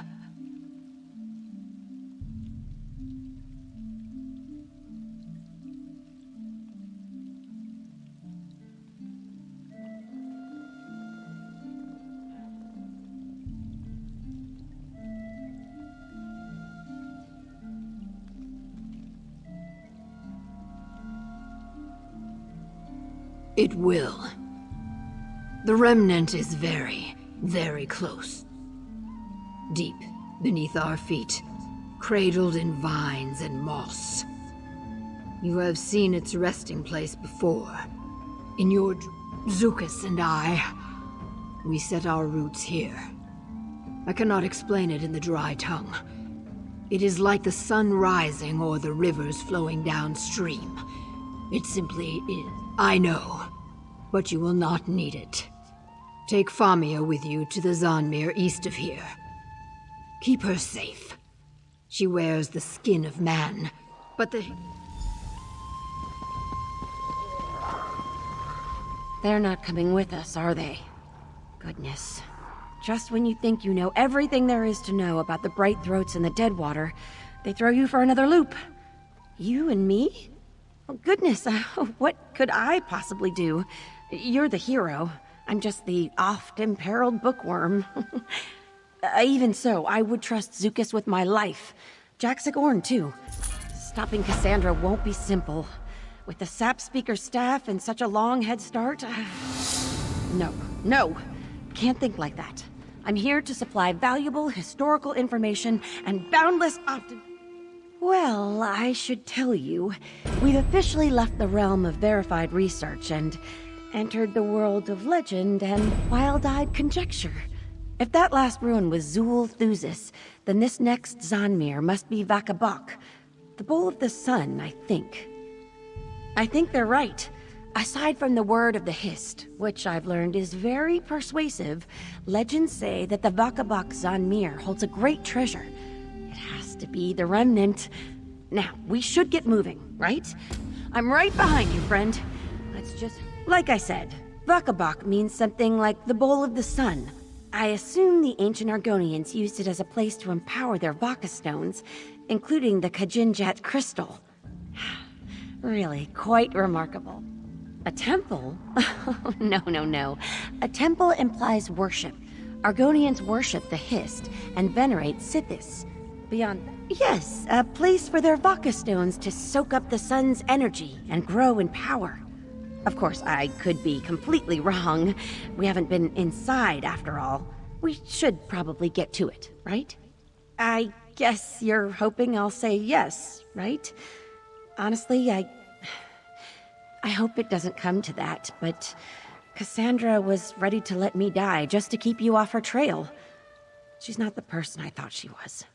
It will. The remnant is very, very close. Deep beneath our feet, cradled in vines and moss. You have seen its resting place before. In your Zukas and I, we set our roots here. I cannot explain it in the dry tongue. It is like the sun rising or the rivers flowing downstream. It simply is. I know, but you will not need it. Take Famia with you to the Zanmir east of here. Keep her safe. She wears the skin of man, but they're not coming with us, are they? Goodness. Just when you think you know everything there is to know about the Bright Throats and the Deadwater, they throw you for another loop. You and me? Oh, goodness, what could I possibly do? You're the hero. I'm just the oft-imperiled bookworm. Even so, I would trust Zukas with my life. Jack Sigorn, too. Stopping Cassandra won't be simple. With the sap speaker staff and such a long head start... No. Can't think like that. I'm here to supply valuable historical information and boundless Well, I should tell you, we've officially left the realm of verified research and entered the world of legend and wild-eyed conjecture. If that last ruin was Zul Thusis, then this next Zanmir must be Vakabak, the Bowl of the Sun, I think. I think they're right. Aside from the word of the Hist, which I've learned is very persuasive, legends say that the Vakabak Zanmir holds a great treasure. It has to be the remnant. Now, we should get moving, right? I'm right behind you, friend. Let's just... Like I said, Vakabak means something like the Bowl of the Sun. I assume the ancient Argonians used it as a place to empower their Vaka stones, including the Kajinjat crystal. Really, quite remarkable. A temple? No. A temple implies worship. Argonians worship the Hist and venerate Sithis. Beyond that, yes, a place for their Vaka stones to soak up the sun's energy and grow in power. Of course, I could be completely wrong. We haven't been inside, after all. We should probably get to it, right? I guess you're hoping I'll say yes, right? Honestly, I hope it doesn't come to that, but Cassandra was ready to let me die just to keep you off her trail. She's not the person I thought she was.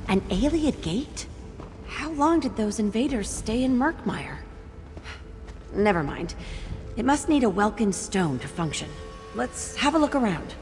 An Ayleid gate? How long did those invaders stay in Murkmire? never mind. It must need a Welkin stone to function. Let's have a look around.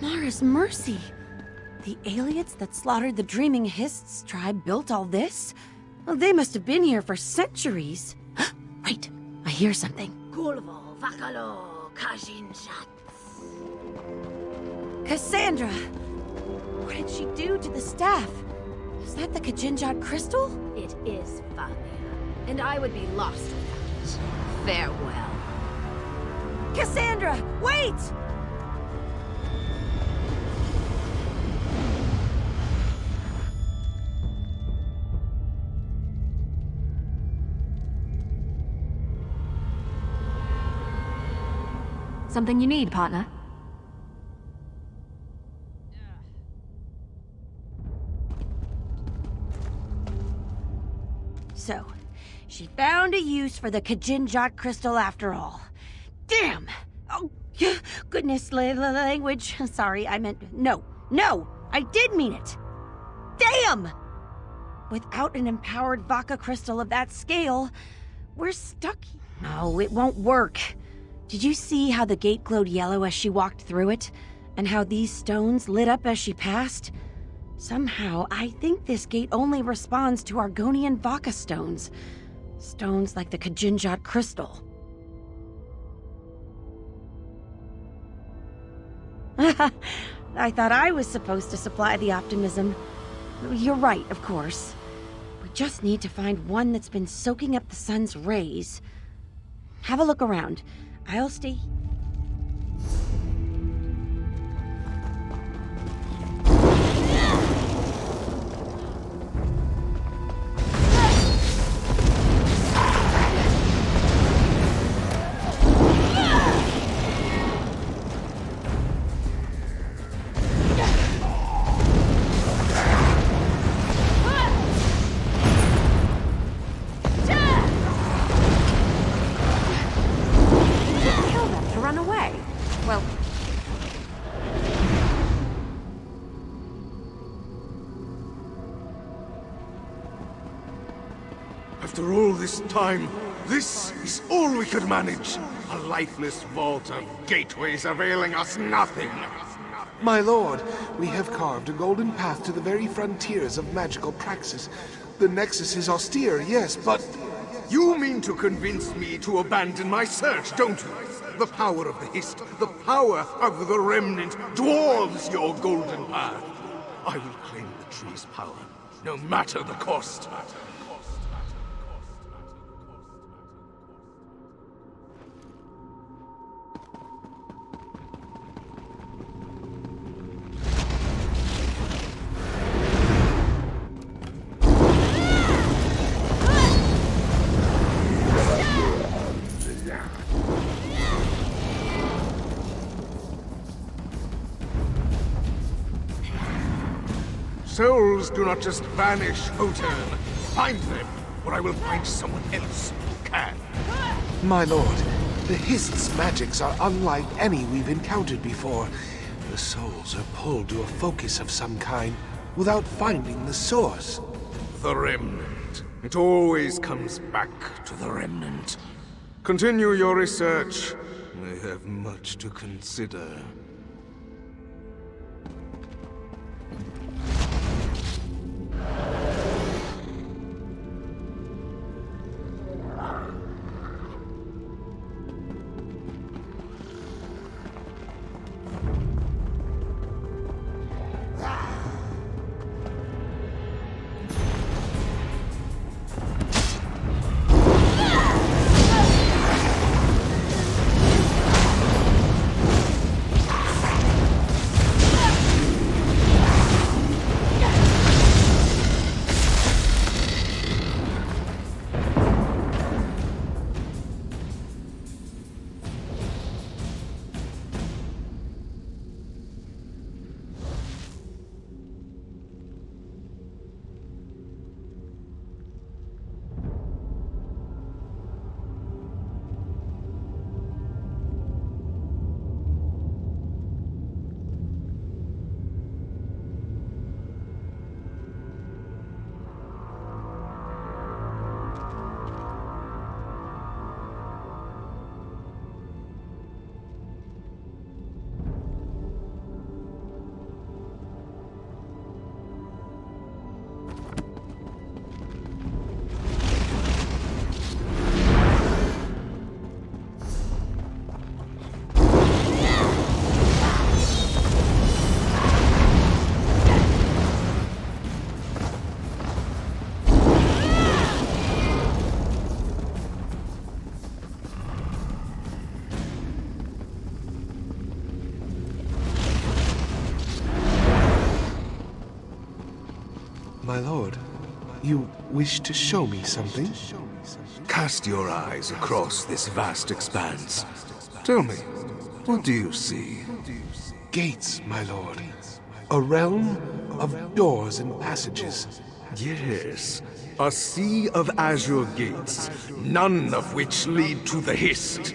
Mara's mercy! The aliens that slaughtered the Dreaming Hist's tribe built all this? Well, they must have been here for centuries. Wait, I hear something. Cassandra! What did she do to the staff? Is that the Kajinjat crystal? It is Vanya, and I would be lost without it. Farewell. Cassandra, wait! Something you need, partner? So, she found a use for the Kajinjat crystal after all. Damn! Oh, goodness, language. Sorry, I meant... No, I did mean it! Damn! Without an empowered Vaka crystal of that scale, we're stuck... No, it won't work. Did you see how the gate glowed yellow as she walked through it? And how these stones lit up as she passed? Somehow, I think this gate only responds to Argonian Vaka stones. Stones like the Kajinjat crystal. I thought I was supposed to supply the optimism. You're right, of course. We just need to find one that's been soaking up the sun's rays. Have a look around. I'll stay... After all this time, this is all we could manage. A lifeless vault of gateways availing us nothing. My lord, we have carved a golden path to the very frontiers of magical praxis. The Nexus is austere, yes, but... You mean to convince me to abandon my search, don't you? The power of the Hist, the power of the Remnant dwarves your golden path. I will claim the tree's power, no matter the cost. Souls do not just vanish, Hotern. Find them, or I will find someone else who can. My lord, the Hist's magics are unlike any we've encountered before. The souls are pulled to a focus of some kind without finding the source. The Remnant. It always comes back to the Remnant. Continue your research. I have much to consider. My lord, you wish to show me something? Cast your eyes across this vast expanse. Tell me, what do you see? Gates, my lord. A realm of doors and passages. Yes, a sea of azure gates, none of which lead to the Hist.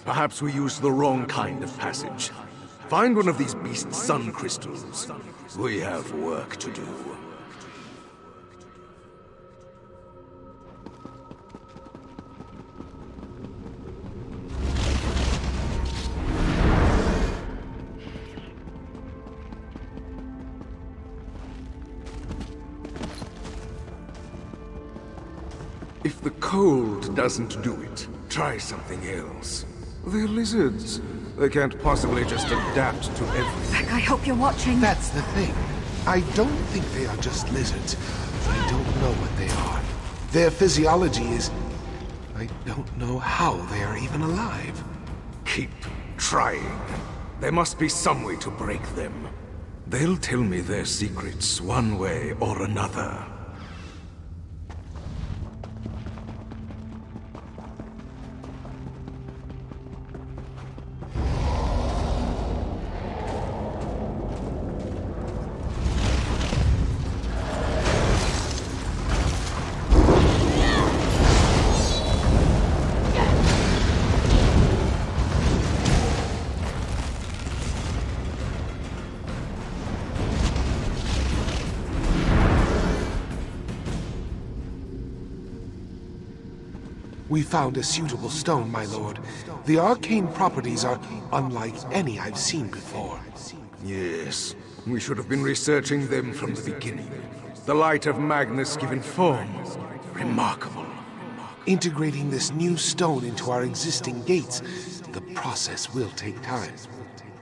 Perhaps we used the wrong kind of passage. Find one of these beast sun crystals. We have work to do. If the cold doesn't do it, try something else. They're lizards. They can't possibly just adapt to everything. Beck, I hope you're watching. That's the thing. I don't think they are just lizards. I don't know what they are. Their physiology is... I don't know how they are even alive. Keep trying. There must be some way to break them. They'll tell me their secrets one way or another. We found a suitable stone, my lord. The arcane properties are unlike any I've seen before. Yes, we should have been researching them from the beginning. The light of Magnus given form. Remarkable. Integrating this new stone into our existing gates, the process will take time.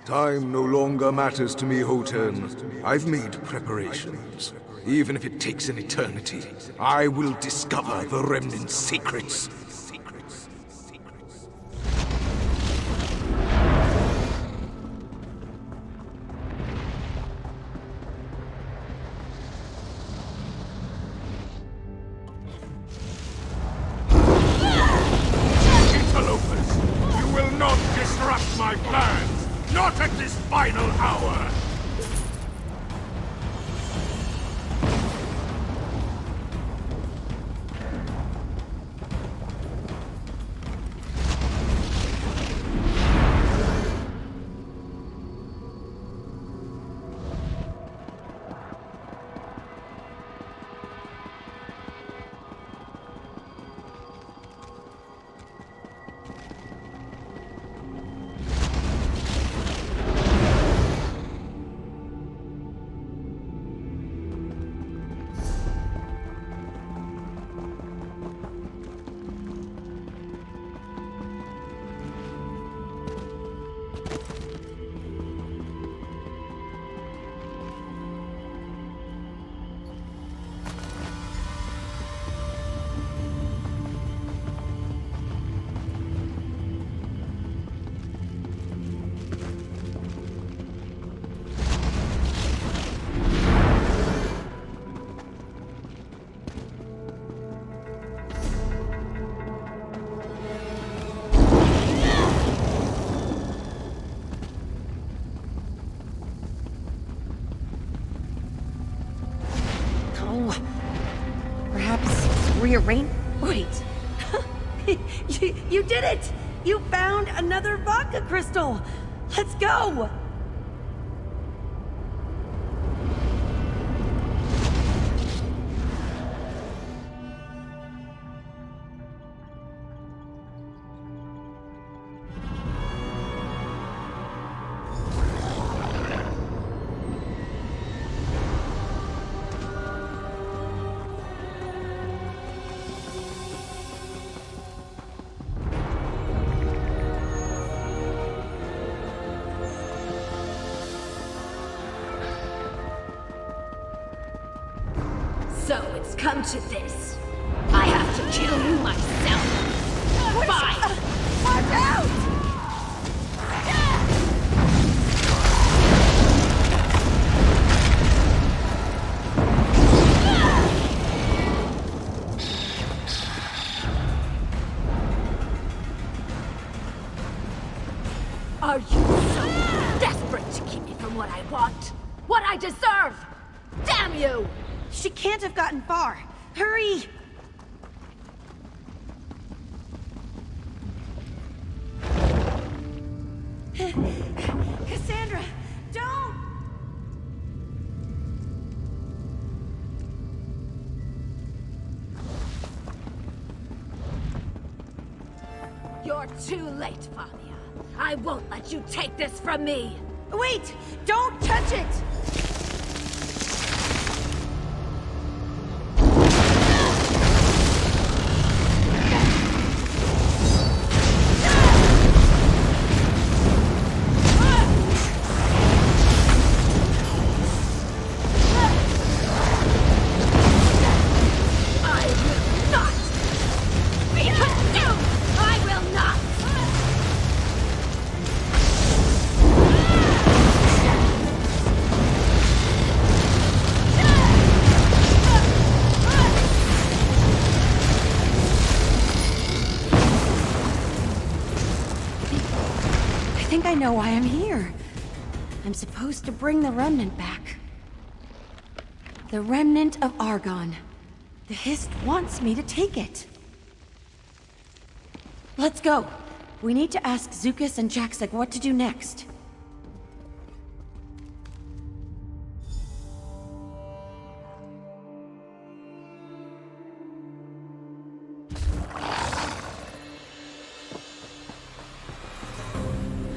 Time no longer matters to me, Hotern. I've made preparations. Even if it takes an eternity, I will discover the Remnant's secrets. My plans! Not at this final hour! rearrange... Wait. You did it! You found another vodka crystal! Let's go! So it's come to this. I have to kill you myself. Fine! Watch out! Are you so desperate to keep me from what I want? What I deserve? Damn you! She can't have gotten far. Hurry! Cassandra, don't! You're too late, Famia. I won't let you take this from me! Wait! Don't touch it! I know why I'm here. I'm supposed to bring the remnant back. The remnant of Argonne. The Hist wants me to take it. Let's go. We need to ask Zukas and Jaxik what to do next.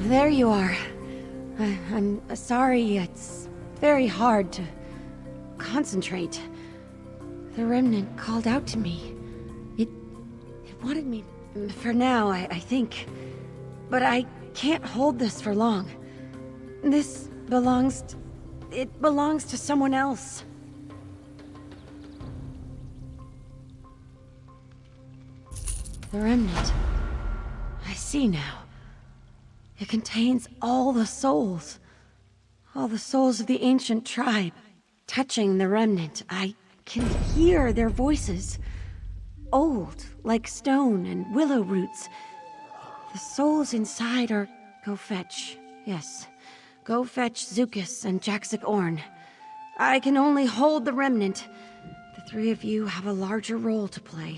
There you are. I'm sorry, it's very hard to concentrate. The remnant called out to me. It wanted me for now, I think. But I can't hold this for long. This belongs to someone else. The remnant. I see now. It contains all the souls of the ancient tribe. Touching the remnant, I can hear their voices. Old, like stone and willow roots. The souls inside are Go Fetch. Yes, Go Fetch Zukas and Jaxik Orn. I can only hold the remnant. The three of you have a larger role to play.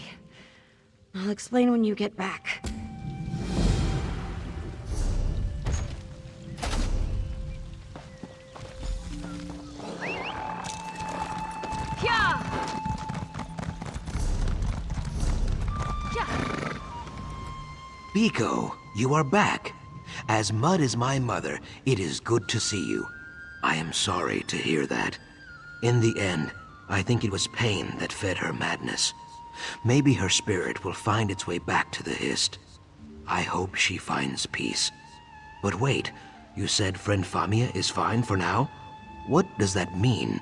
I'll explain when you get back. Biko, you are back. As Mud is my mother, it is good to see you. I am sorry to hear that. In the end, I think it was pain that fed her madness. Maybe her spirit will find its way back to the Hist. I hope she finds peace. But wait, you said friend Famia is fine for now? What does that mean?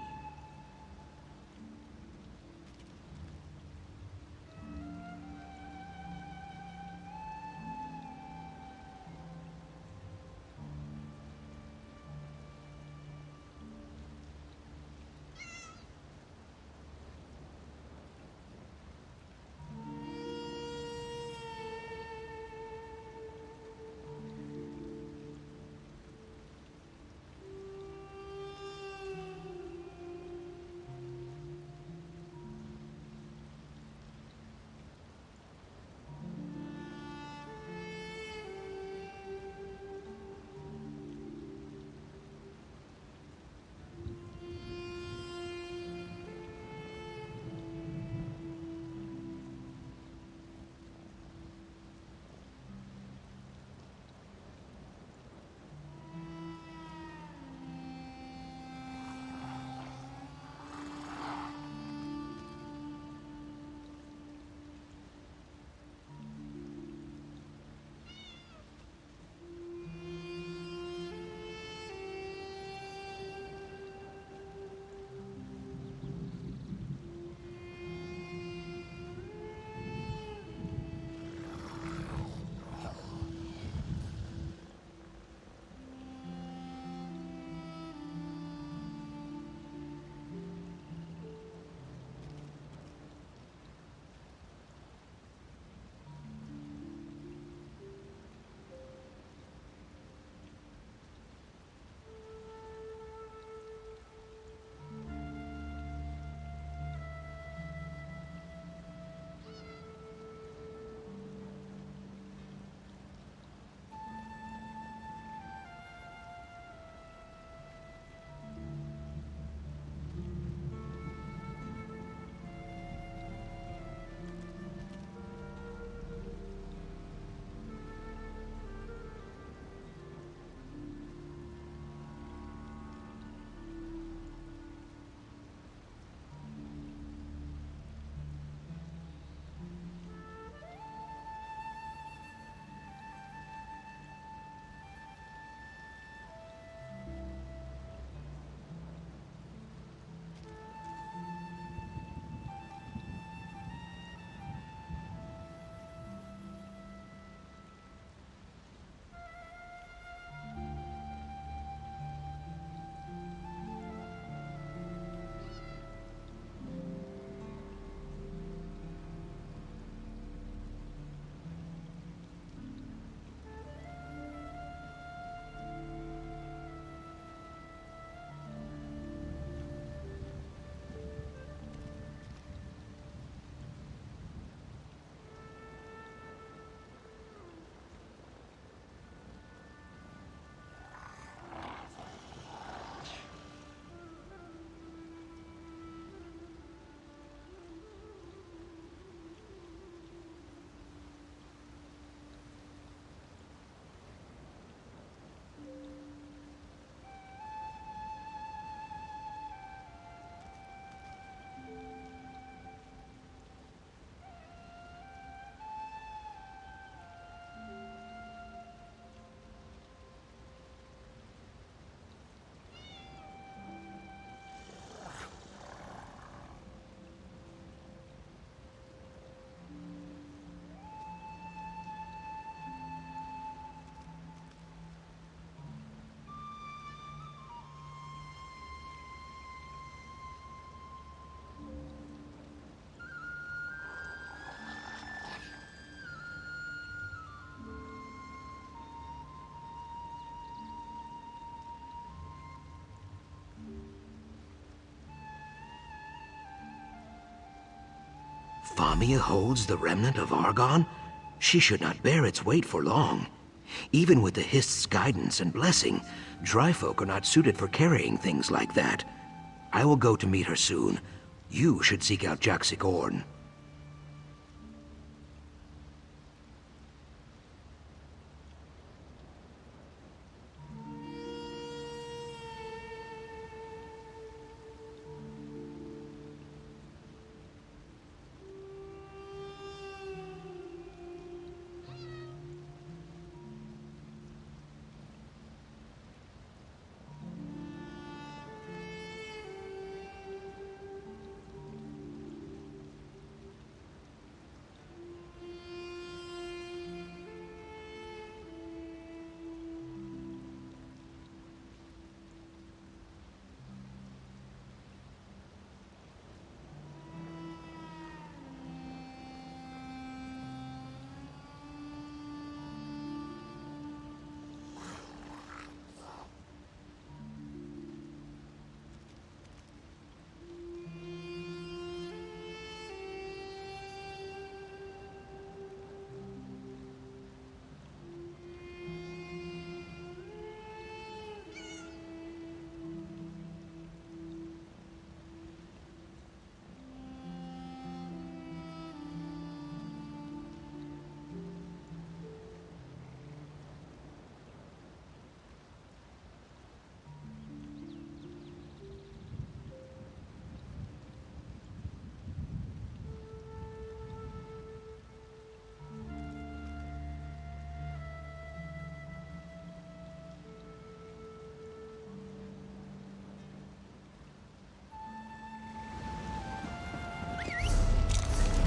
Famia holds the remnant of Argon? She should not bear its weight for long. Even with the Hist's guidance and blessing, dry folk are not suited for carrying things like that. I will go to meet her soon. You should seek out Jaxic Orn.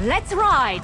Let's ride!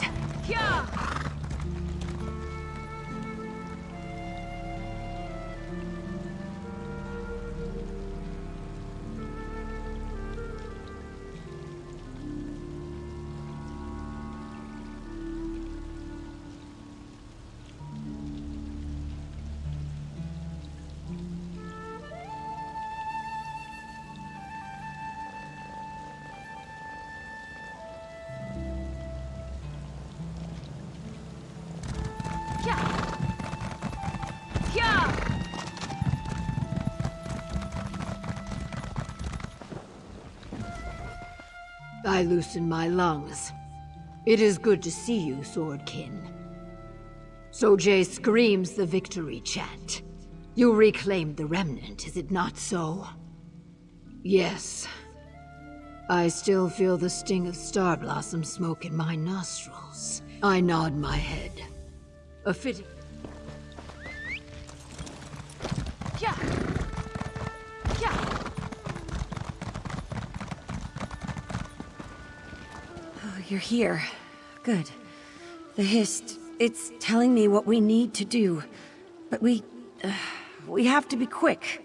I loosen my lungs. It is good to see you, Swordkin. Sojay screams the victory chant. You reclaimed the remnant, is it not so? Yes. I still feel the sting of Star Blossom smoke in my nostrils. I nod my head. A fitting... You're here. Good. The Hist, it's telling me what we need to do. But we have to be quick.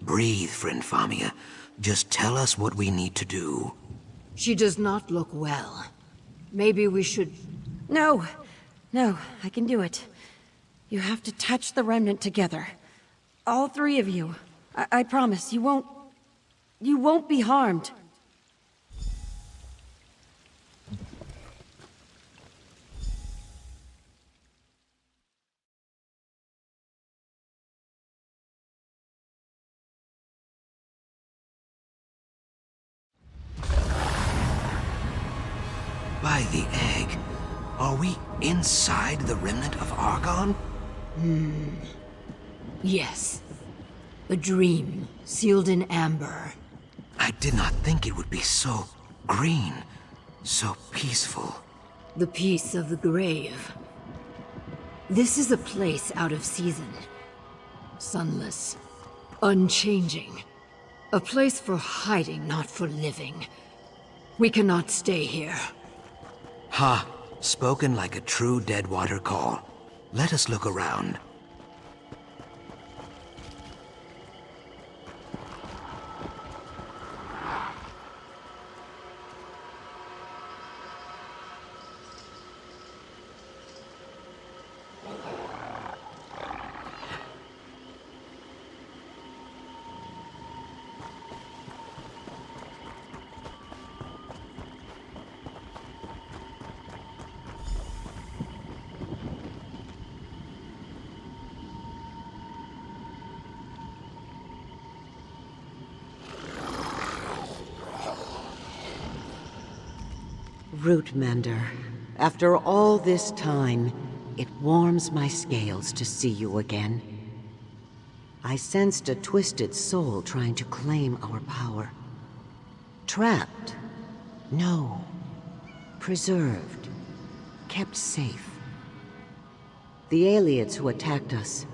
Breathe, friend Famia. Just tell us what we need to do. She does not look well. Maybe we should... No, I can do it. You have to touch the remnant together. All three of you. I promise, you won't be harmed. By the egg, are we inside the remnant of Argon? Yes. A dream, sealed in amber. I did not think it would be so green, so peaceful. The peace of the grave. This is a place out of season. Sunless. Unchanging. A place for hiding, not for living. We cannot stay here. Ha! Spoken like a true Deadwater call. Let us look around. Rootmender, after all this time, it warms my scales to see you again. I sensed a twisted soul trying to claim our power. Trapped? No. Preserved. Kept safe. The aliens who attacked us,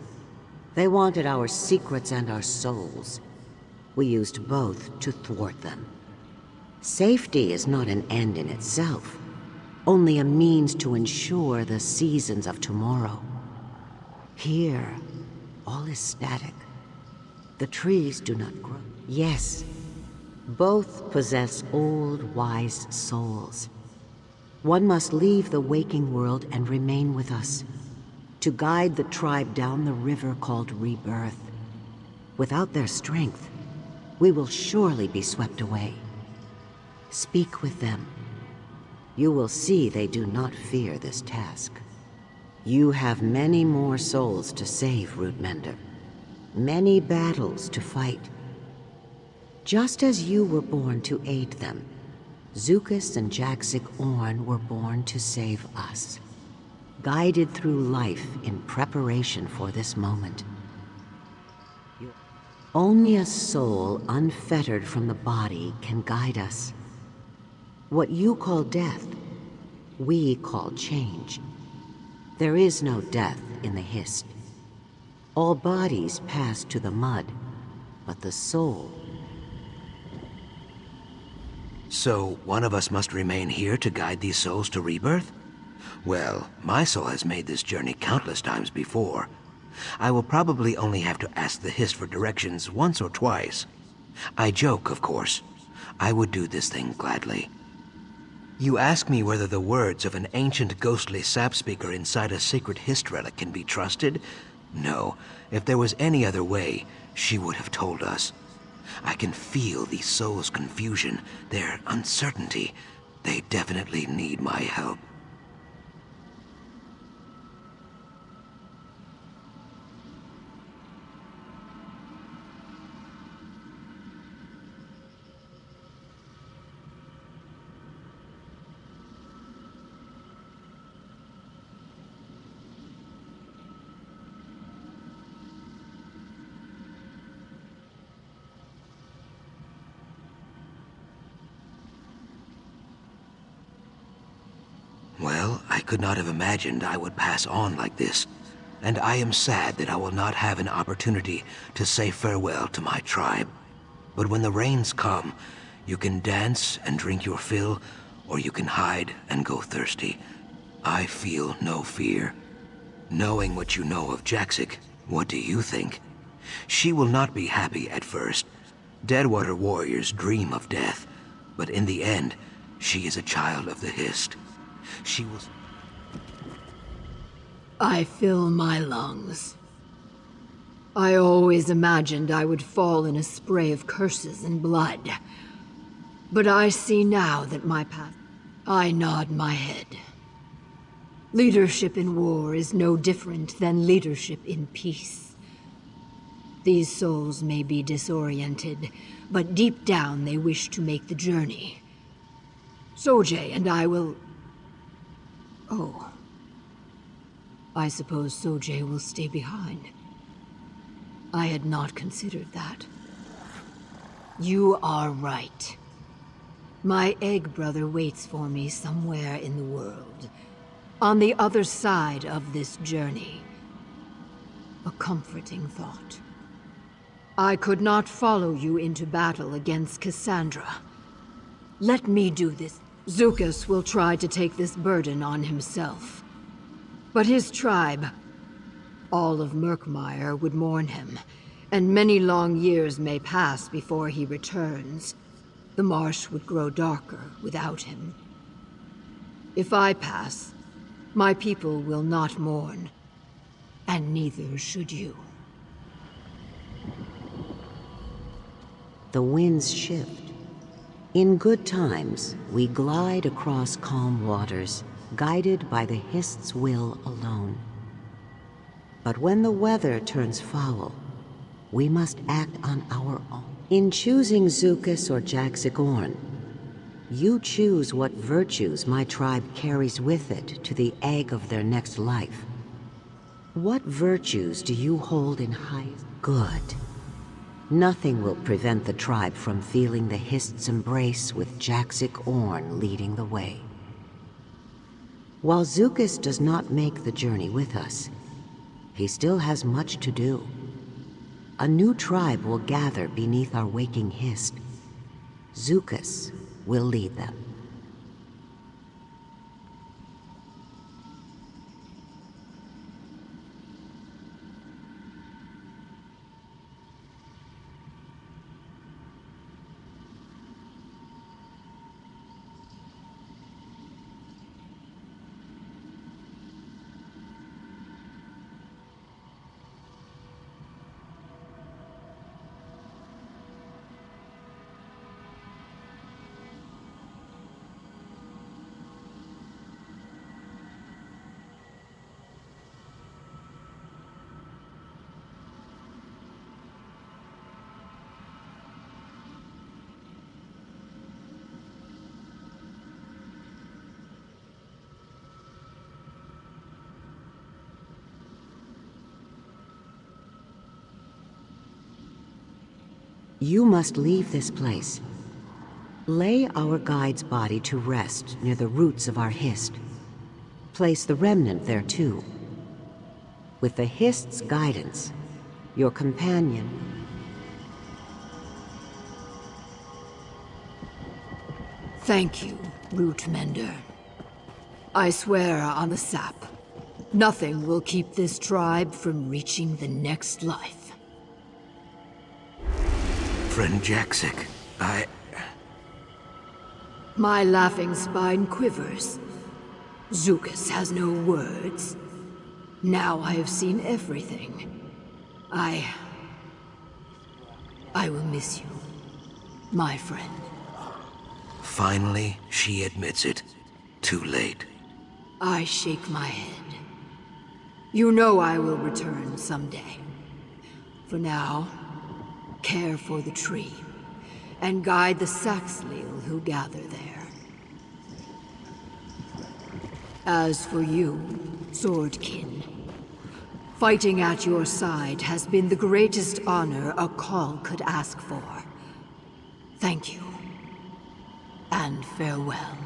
they wanted our secrets and our souls. We used both to thwart them. Safety is not an end in itself, only a means to ensure the seasons of tomorrow. Here, all is static. The trees do not grow. Yes, both possess old, wise souls. One must leave the waking world and remain with us, to guide the tribe down the river called Rebirth. Without their strength, we will surely be swept away. Speak with them. You will see they do not fear this task. You have many more souls to save, Rootmender. Many battles to fight. Just as you were born to aid them, Zukas and Jaxic Orn were born to save us. Guided through life in preparation for this moment. Only a soul unfettered from the body can guide us. What you call death, we call change. There is no death in the Hist. All bodies pass to the mud, but the soul... So, one of us must remain here to guide these souls to Rebirth? Well, my soul has made this journey countless times before. I will probably only have to ask the Hist for directions once or twice. I joke, of course. I would do this thing gladly. You ask me whether the words of an ancient ghostly sap speaker inside a sacred Hist relic can be trusted? No. If there was any other way, she would have told us. I can feel these souls' confusion, their uncertainty. They definitely need my help. Well, I could not have imagined I would pass on like this, and I am sad that I will not have an opportunity to say farewell to my tribe. But when the rains come, you can dance and drink your fill, or you can hide and go thirsty. I feel no fear. Knowing what you know of Jaxic, what do you think? She will not be happy at first. Deadwater warriors dream of death, but in the end, she is a child of the Hist. She was... I fill my lungs. I always imagined I would fall in a spray of curses and blood. But I see now that my path... I nod my head. Leadership in war is no different than leadership in peace. These souls may be disoriented, but deep down they wish to make the journey. Sojay and I will... Oh. I suppose Sojay will stay behind. I had not considered that. You are right. My egg brother waits for me somewhere in the world. On the other side of this journey. A comforting thought. I could not follow you into battle against Cassandra. Let me do this. Zukas will try to take this burden on himself. But his tribe, all of Murkmire, would mourn him, and many long years may pass before he returns. The marsh would grow darker without him. If I pass, my people will not mourn, and neither should you. The winds shift. In good times, we glide across calm waters, guided by the Hist's will alone. But when the weather turns foul, we must act on our own. In choosing Zukas or Jaxic Orn, You choose what virtues my tribe carries with it to the egg of their next life. What virtues do you hold in high? Good. Nothing will prevent the tribe from feeling the Hist's embrace with Jaxic Orn leading the way. While Zukis does not make the journey with us, he still has much to do. A new tribe will gather beneath our waking Hist. Zukis will lead them. You must leave this place. Lay our guide's body to rest near the roots of our Hist. Place the remnant there too. With the Hist's guidance, your companion... Thank you, Root Mender. I swear on the sap, nothing will keep this tribe from reaching the next life. Friend Jaxic, My laughing spine quivers. Zukis has no words. Now I have seen everything. I will miss you, my friend. Finally, she admits it. Too late. I shake my head. You know I will return someday. For now, care for the tree, and guide the Saxhleel who gather there. As for you, Swordkin, fighting at your side has been the greatest honor a call could ask for. Thank you, and farewell.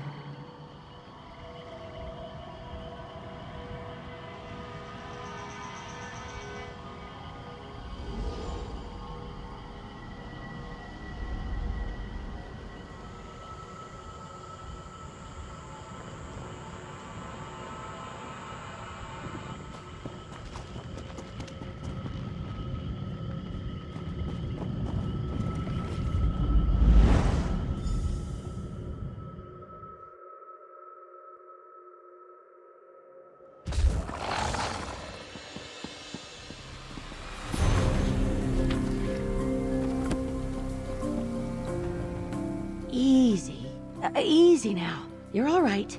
Easy now. You're all right.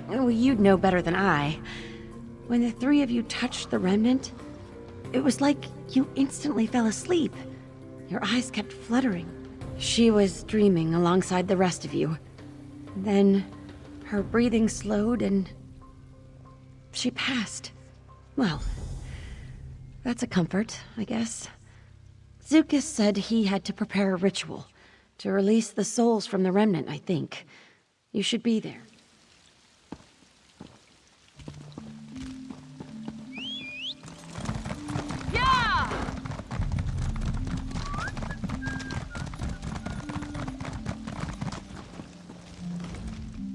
Oh, you'd know better than I. When the three of you touched the remnant, it was like you instantly fell asleep. Your eyes kept fluttering. She was dreaming alongside the rest of you. Then, her breathing slowed and... she passed. Well, that's a comfort, I guess. Zukis said he had to prepare a ritual to release the souls from the remnant, I think. You should be there. Yeah!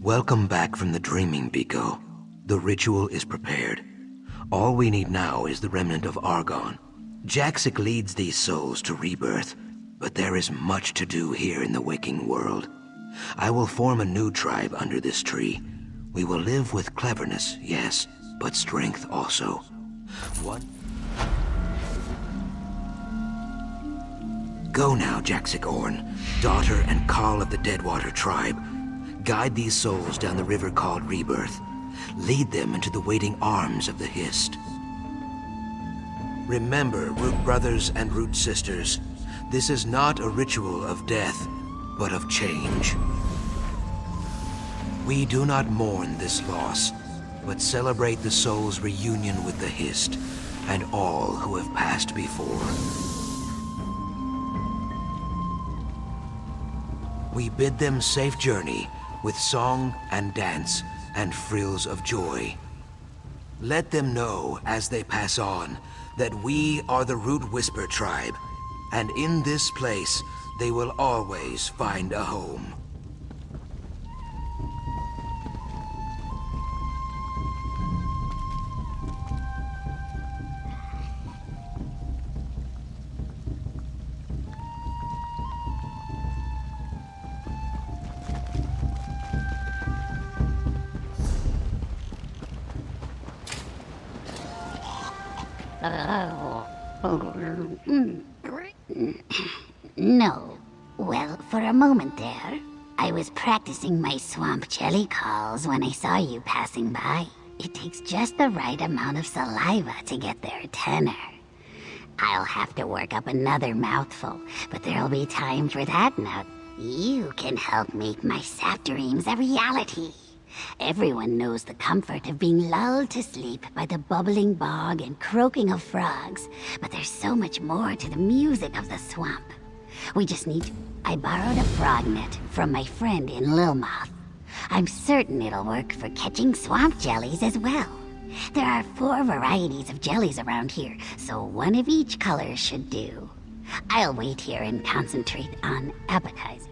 Welcome back from the dreaming, Biko. The ritual is prepared. All we need now is the remnant of Argonne. Jaxic leads these souls to rebirth, but there is much to do here in the waking world. I will form a new tribe under this tree. We will live with cleverness, yes, but strength also. Go now, Jaxic Orn, daughter and call of the Deadwater tribe. Guide these souls down the river called Rebirth. Lead them into the waiting arms of the Hist. Remember, Root Brothers and Root Sisters, this is not a ritual of death, but of change. We do not mourn this loss, but celebrate the soul's reunion with the Hist and all who have passed before. We bid them safe journey with song and dance and frills of joy. Let them know as they pass on that we are the Root Whisper tribe, and in this place they will always find a home. No. Well, for a moment there, I was practicing my swamp jelly calls when I saw you passing by. It takes just the right amount of saliva to get their tenor. I'll have to work up another mouthful, but there'll be time for that now. You can help make my sap dreams a reality. Everyone knows the comfort of being lulled to sleep by the bubbling bog and croaking of frogs, but there's so much more to the music of the swamp. We just need to... I borrowed a frog net from my friend in Lilmoth. I'm certain it'll work for catching swamp jellies as well. There are 4 varieties of jellies around here, so one of each color should do. I'll wait here and concentrate on appetizer.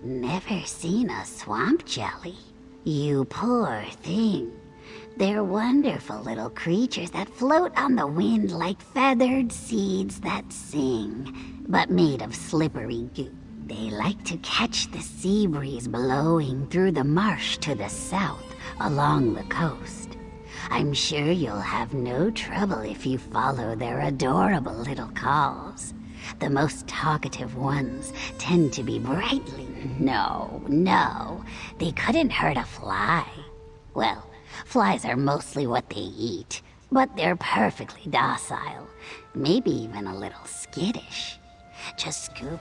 Never seen a swamp jelly? You poor thing. They're wonderful little creatures that float on the wind like feathered seeds that sing, but made of slippery goo. They like to catch the sea breeze blowing through the marsh to the south along the coast. I'm sure you'll have no trouble if you follow their adorable little calls. The most talkative ones tend to be brightly... No, they couldn't hurt a fly. Well, flies are mostly what they eat, but they're perfectly docile, maybe even a little skittish. Just scoop...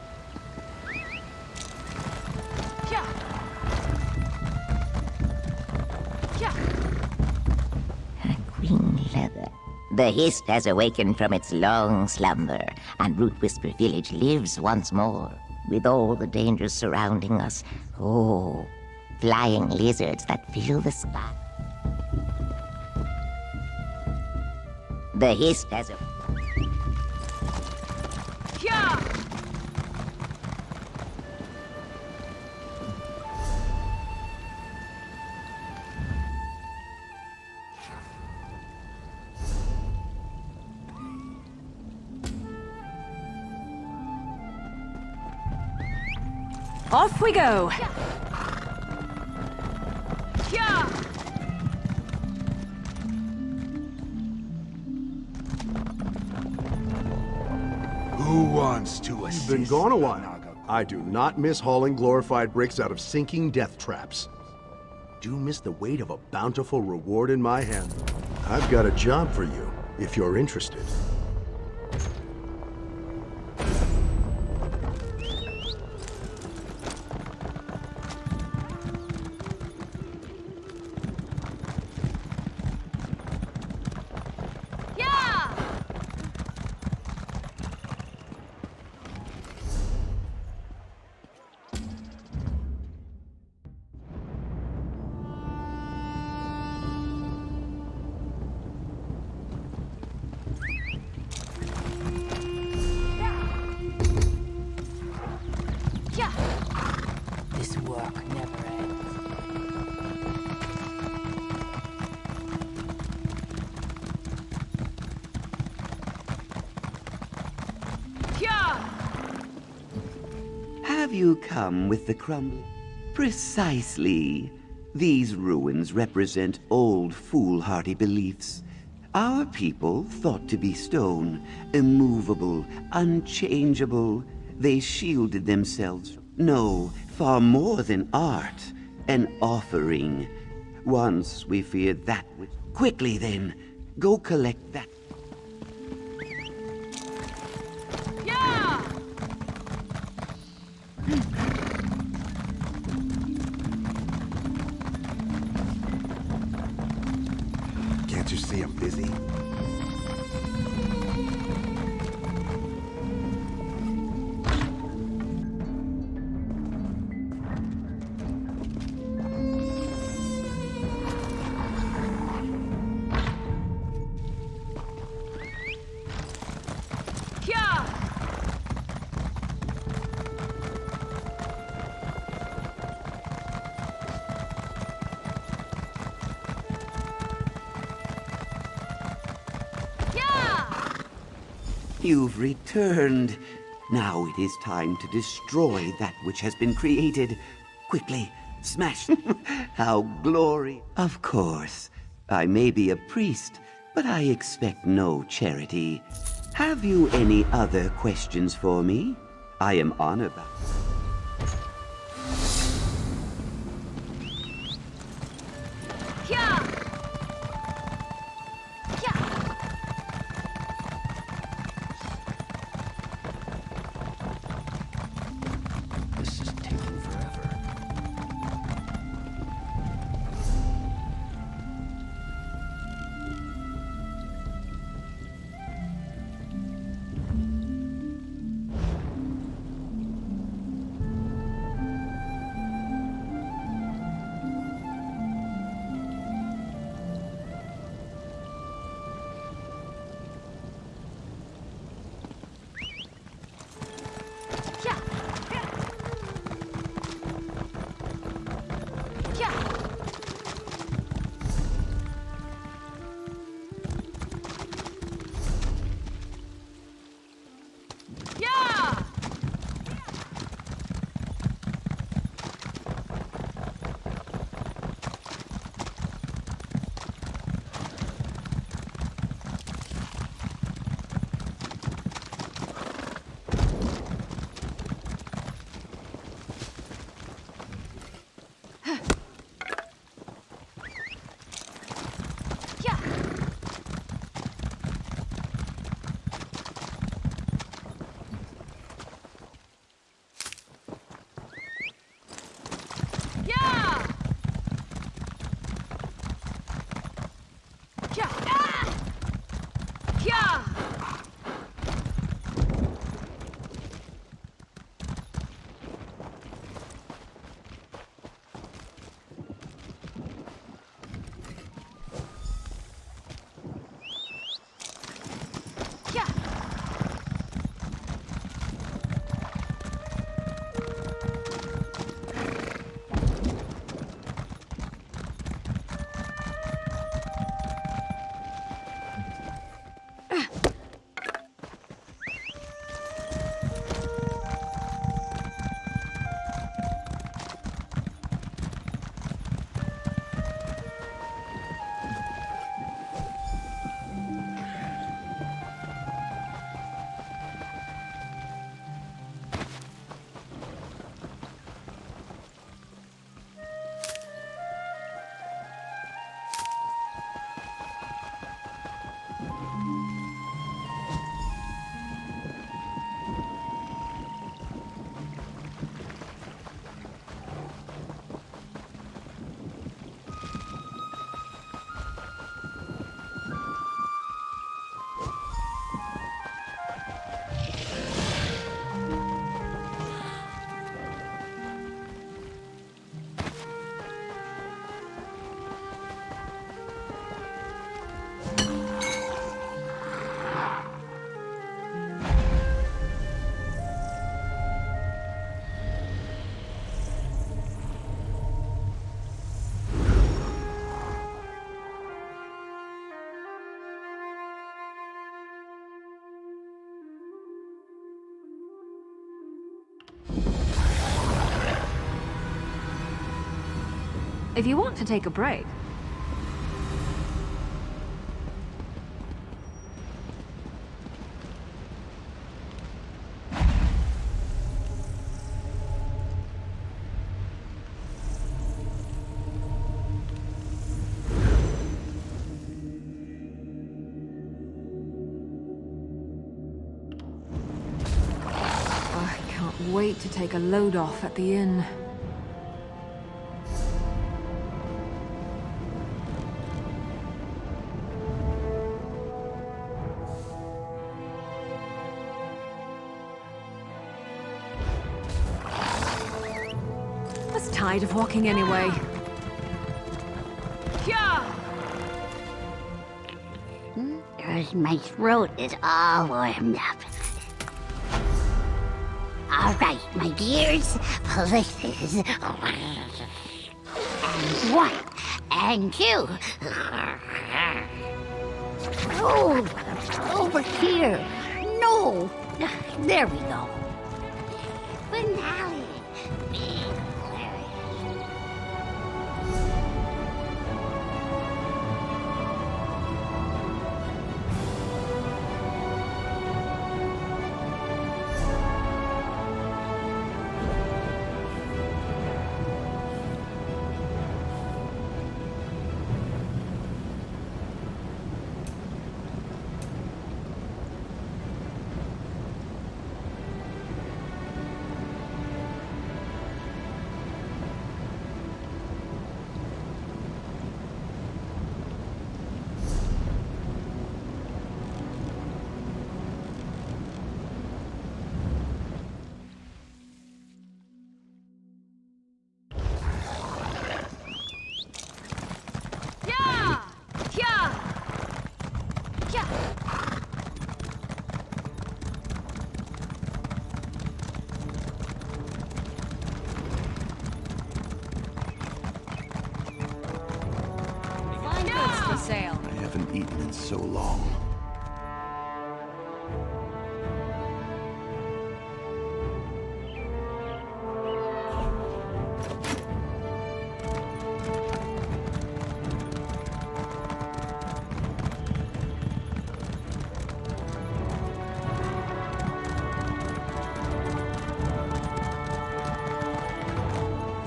Green leather. The Hist has awakened from its long slumber, and Root Whisper Village lives once more, with all the dangers surrounding us. Oh, flying lizards that fill the sky. The Hist has a... Off we go! Who wants to assist? You've been gone a while. I do not miss hauling glorified bricks out of sinking death traps. Do miss the weight of a bountiful reward in my hand. I've got a job for you, if you're interested. This work never ends. Have you come with the crumbling? Precisely. These ruins represent old foolhardy beliefs. Our people thought to be stone, immovable, unchangeable. They shielded themselves. No, far more than art. An offering. Once we feared that which... Quickly then, go collect that. you're busy. You've returned. Now it is time to destroy that which has been created. Quickly, smash. How glory. Of course, I may be a priest, but I expect no charity. Have you any other questions for me? I am honored by... This is taking forever. If you want to take a break. I can't wait to take a load off at the inn. tired of walking anyway. My throat is all warmed up. All right, my dears. This is... And 1, and 2. Oh, over here. No. There we go. Finale. I haven't eaten in so long.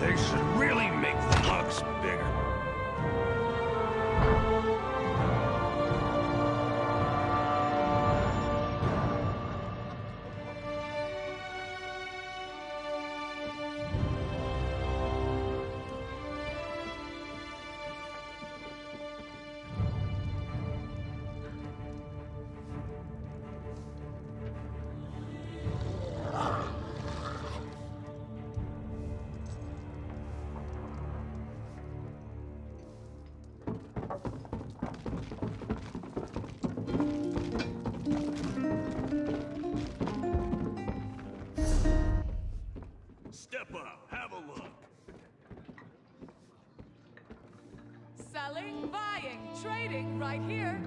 They should really make the lugs bigger. Step up, have a look. Selling, buying, trading right here.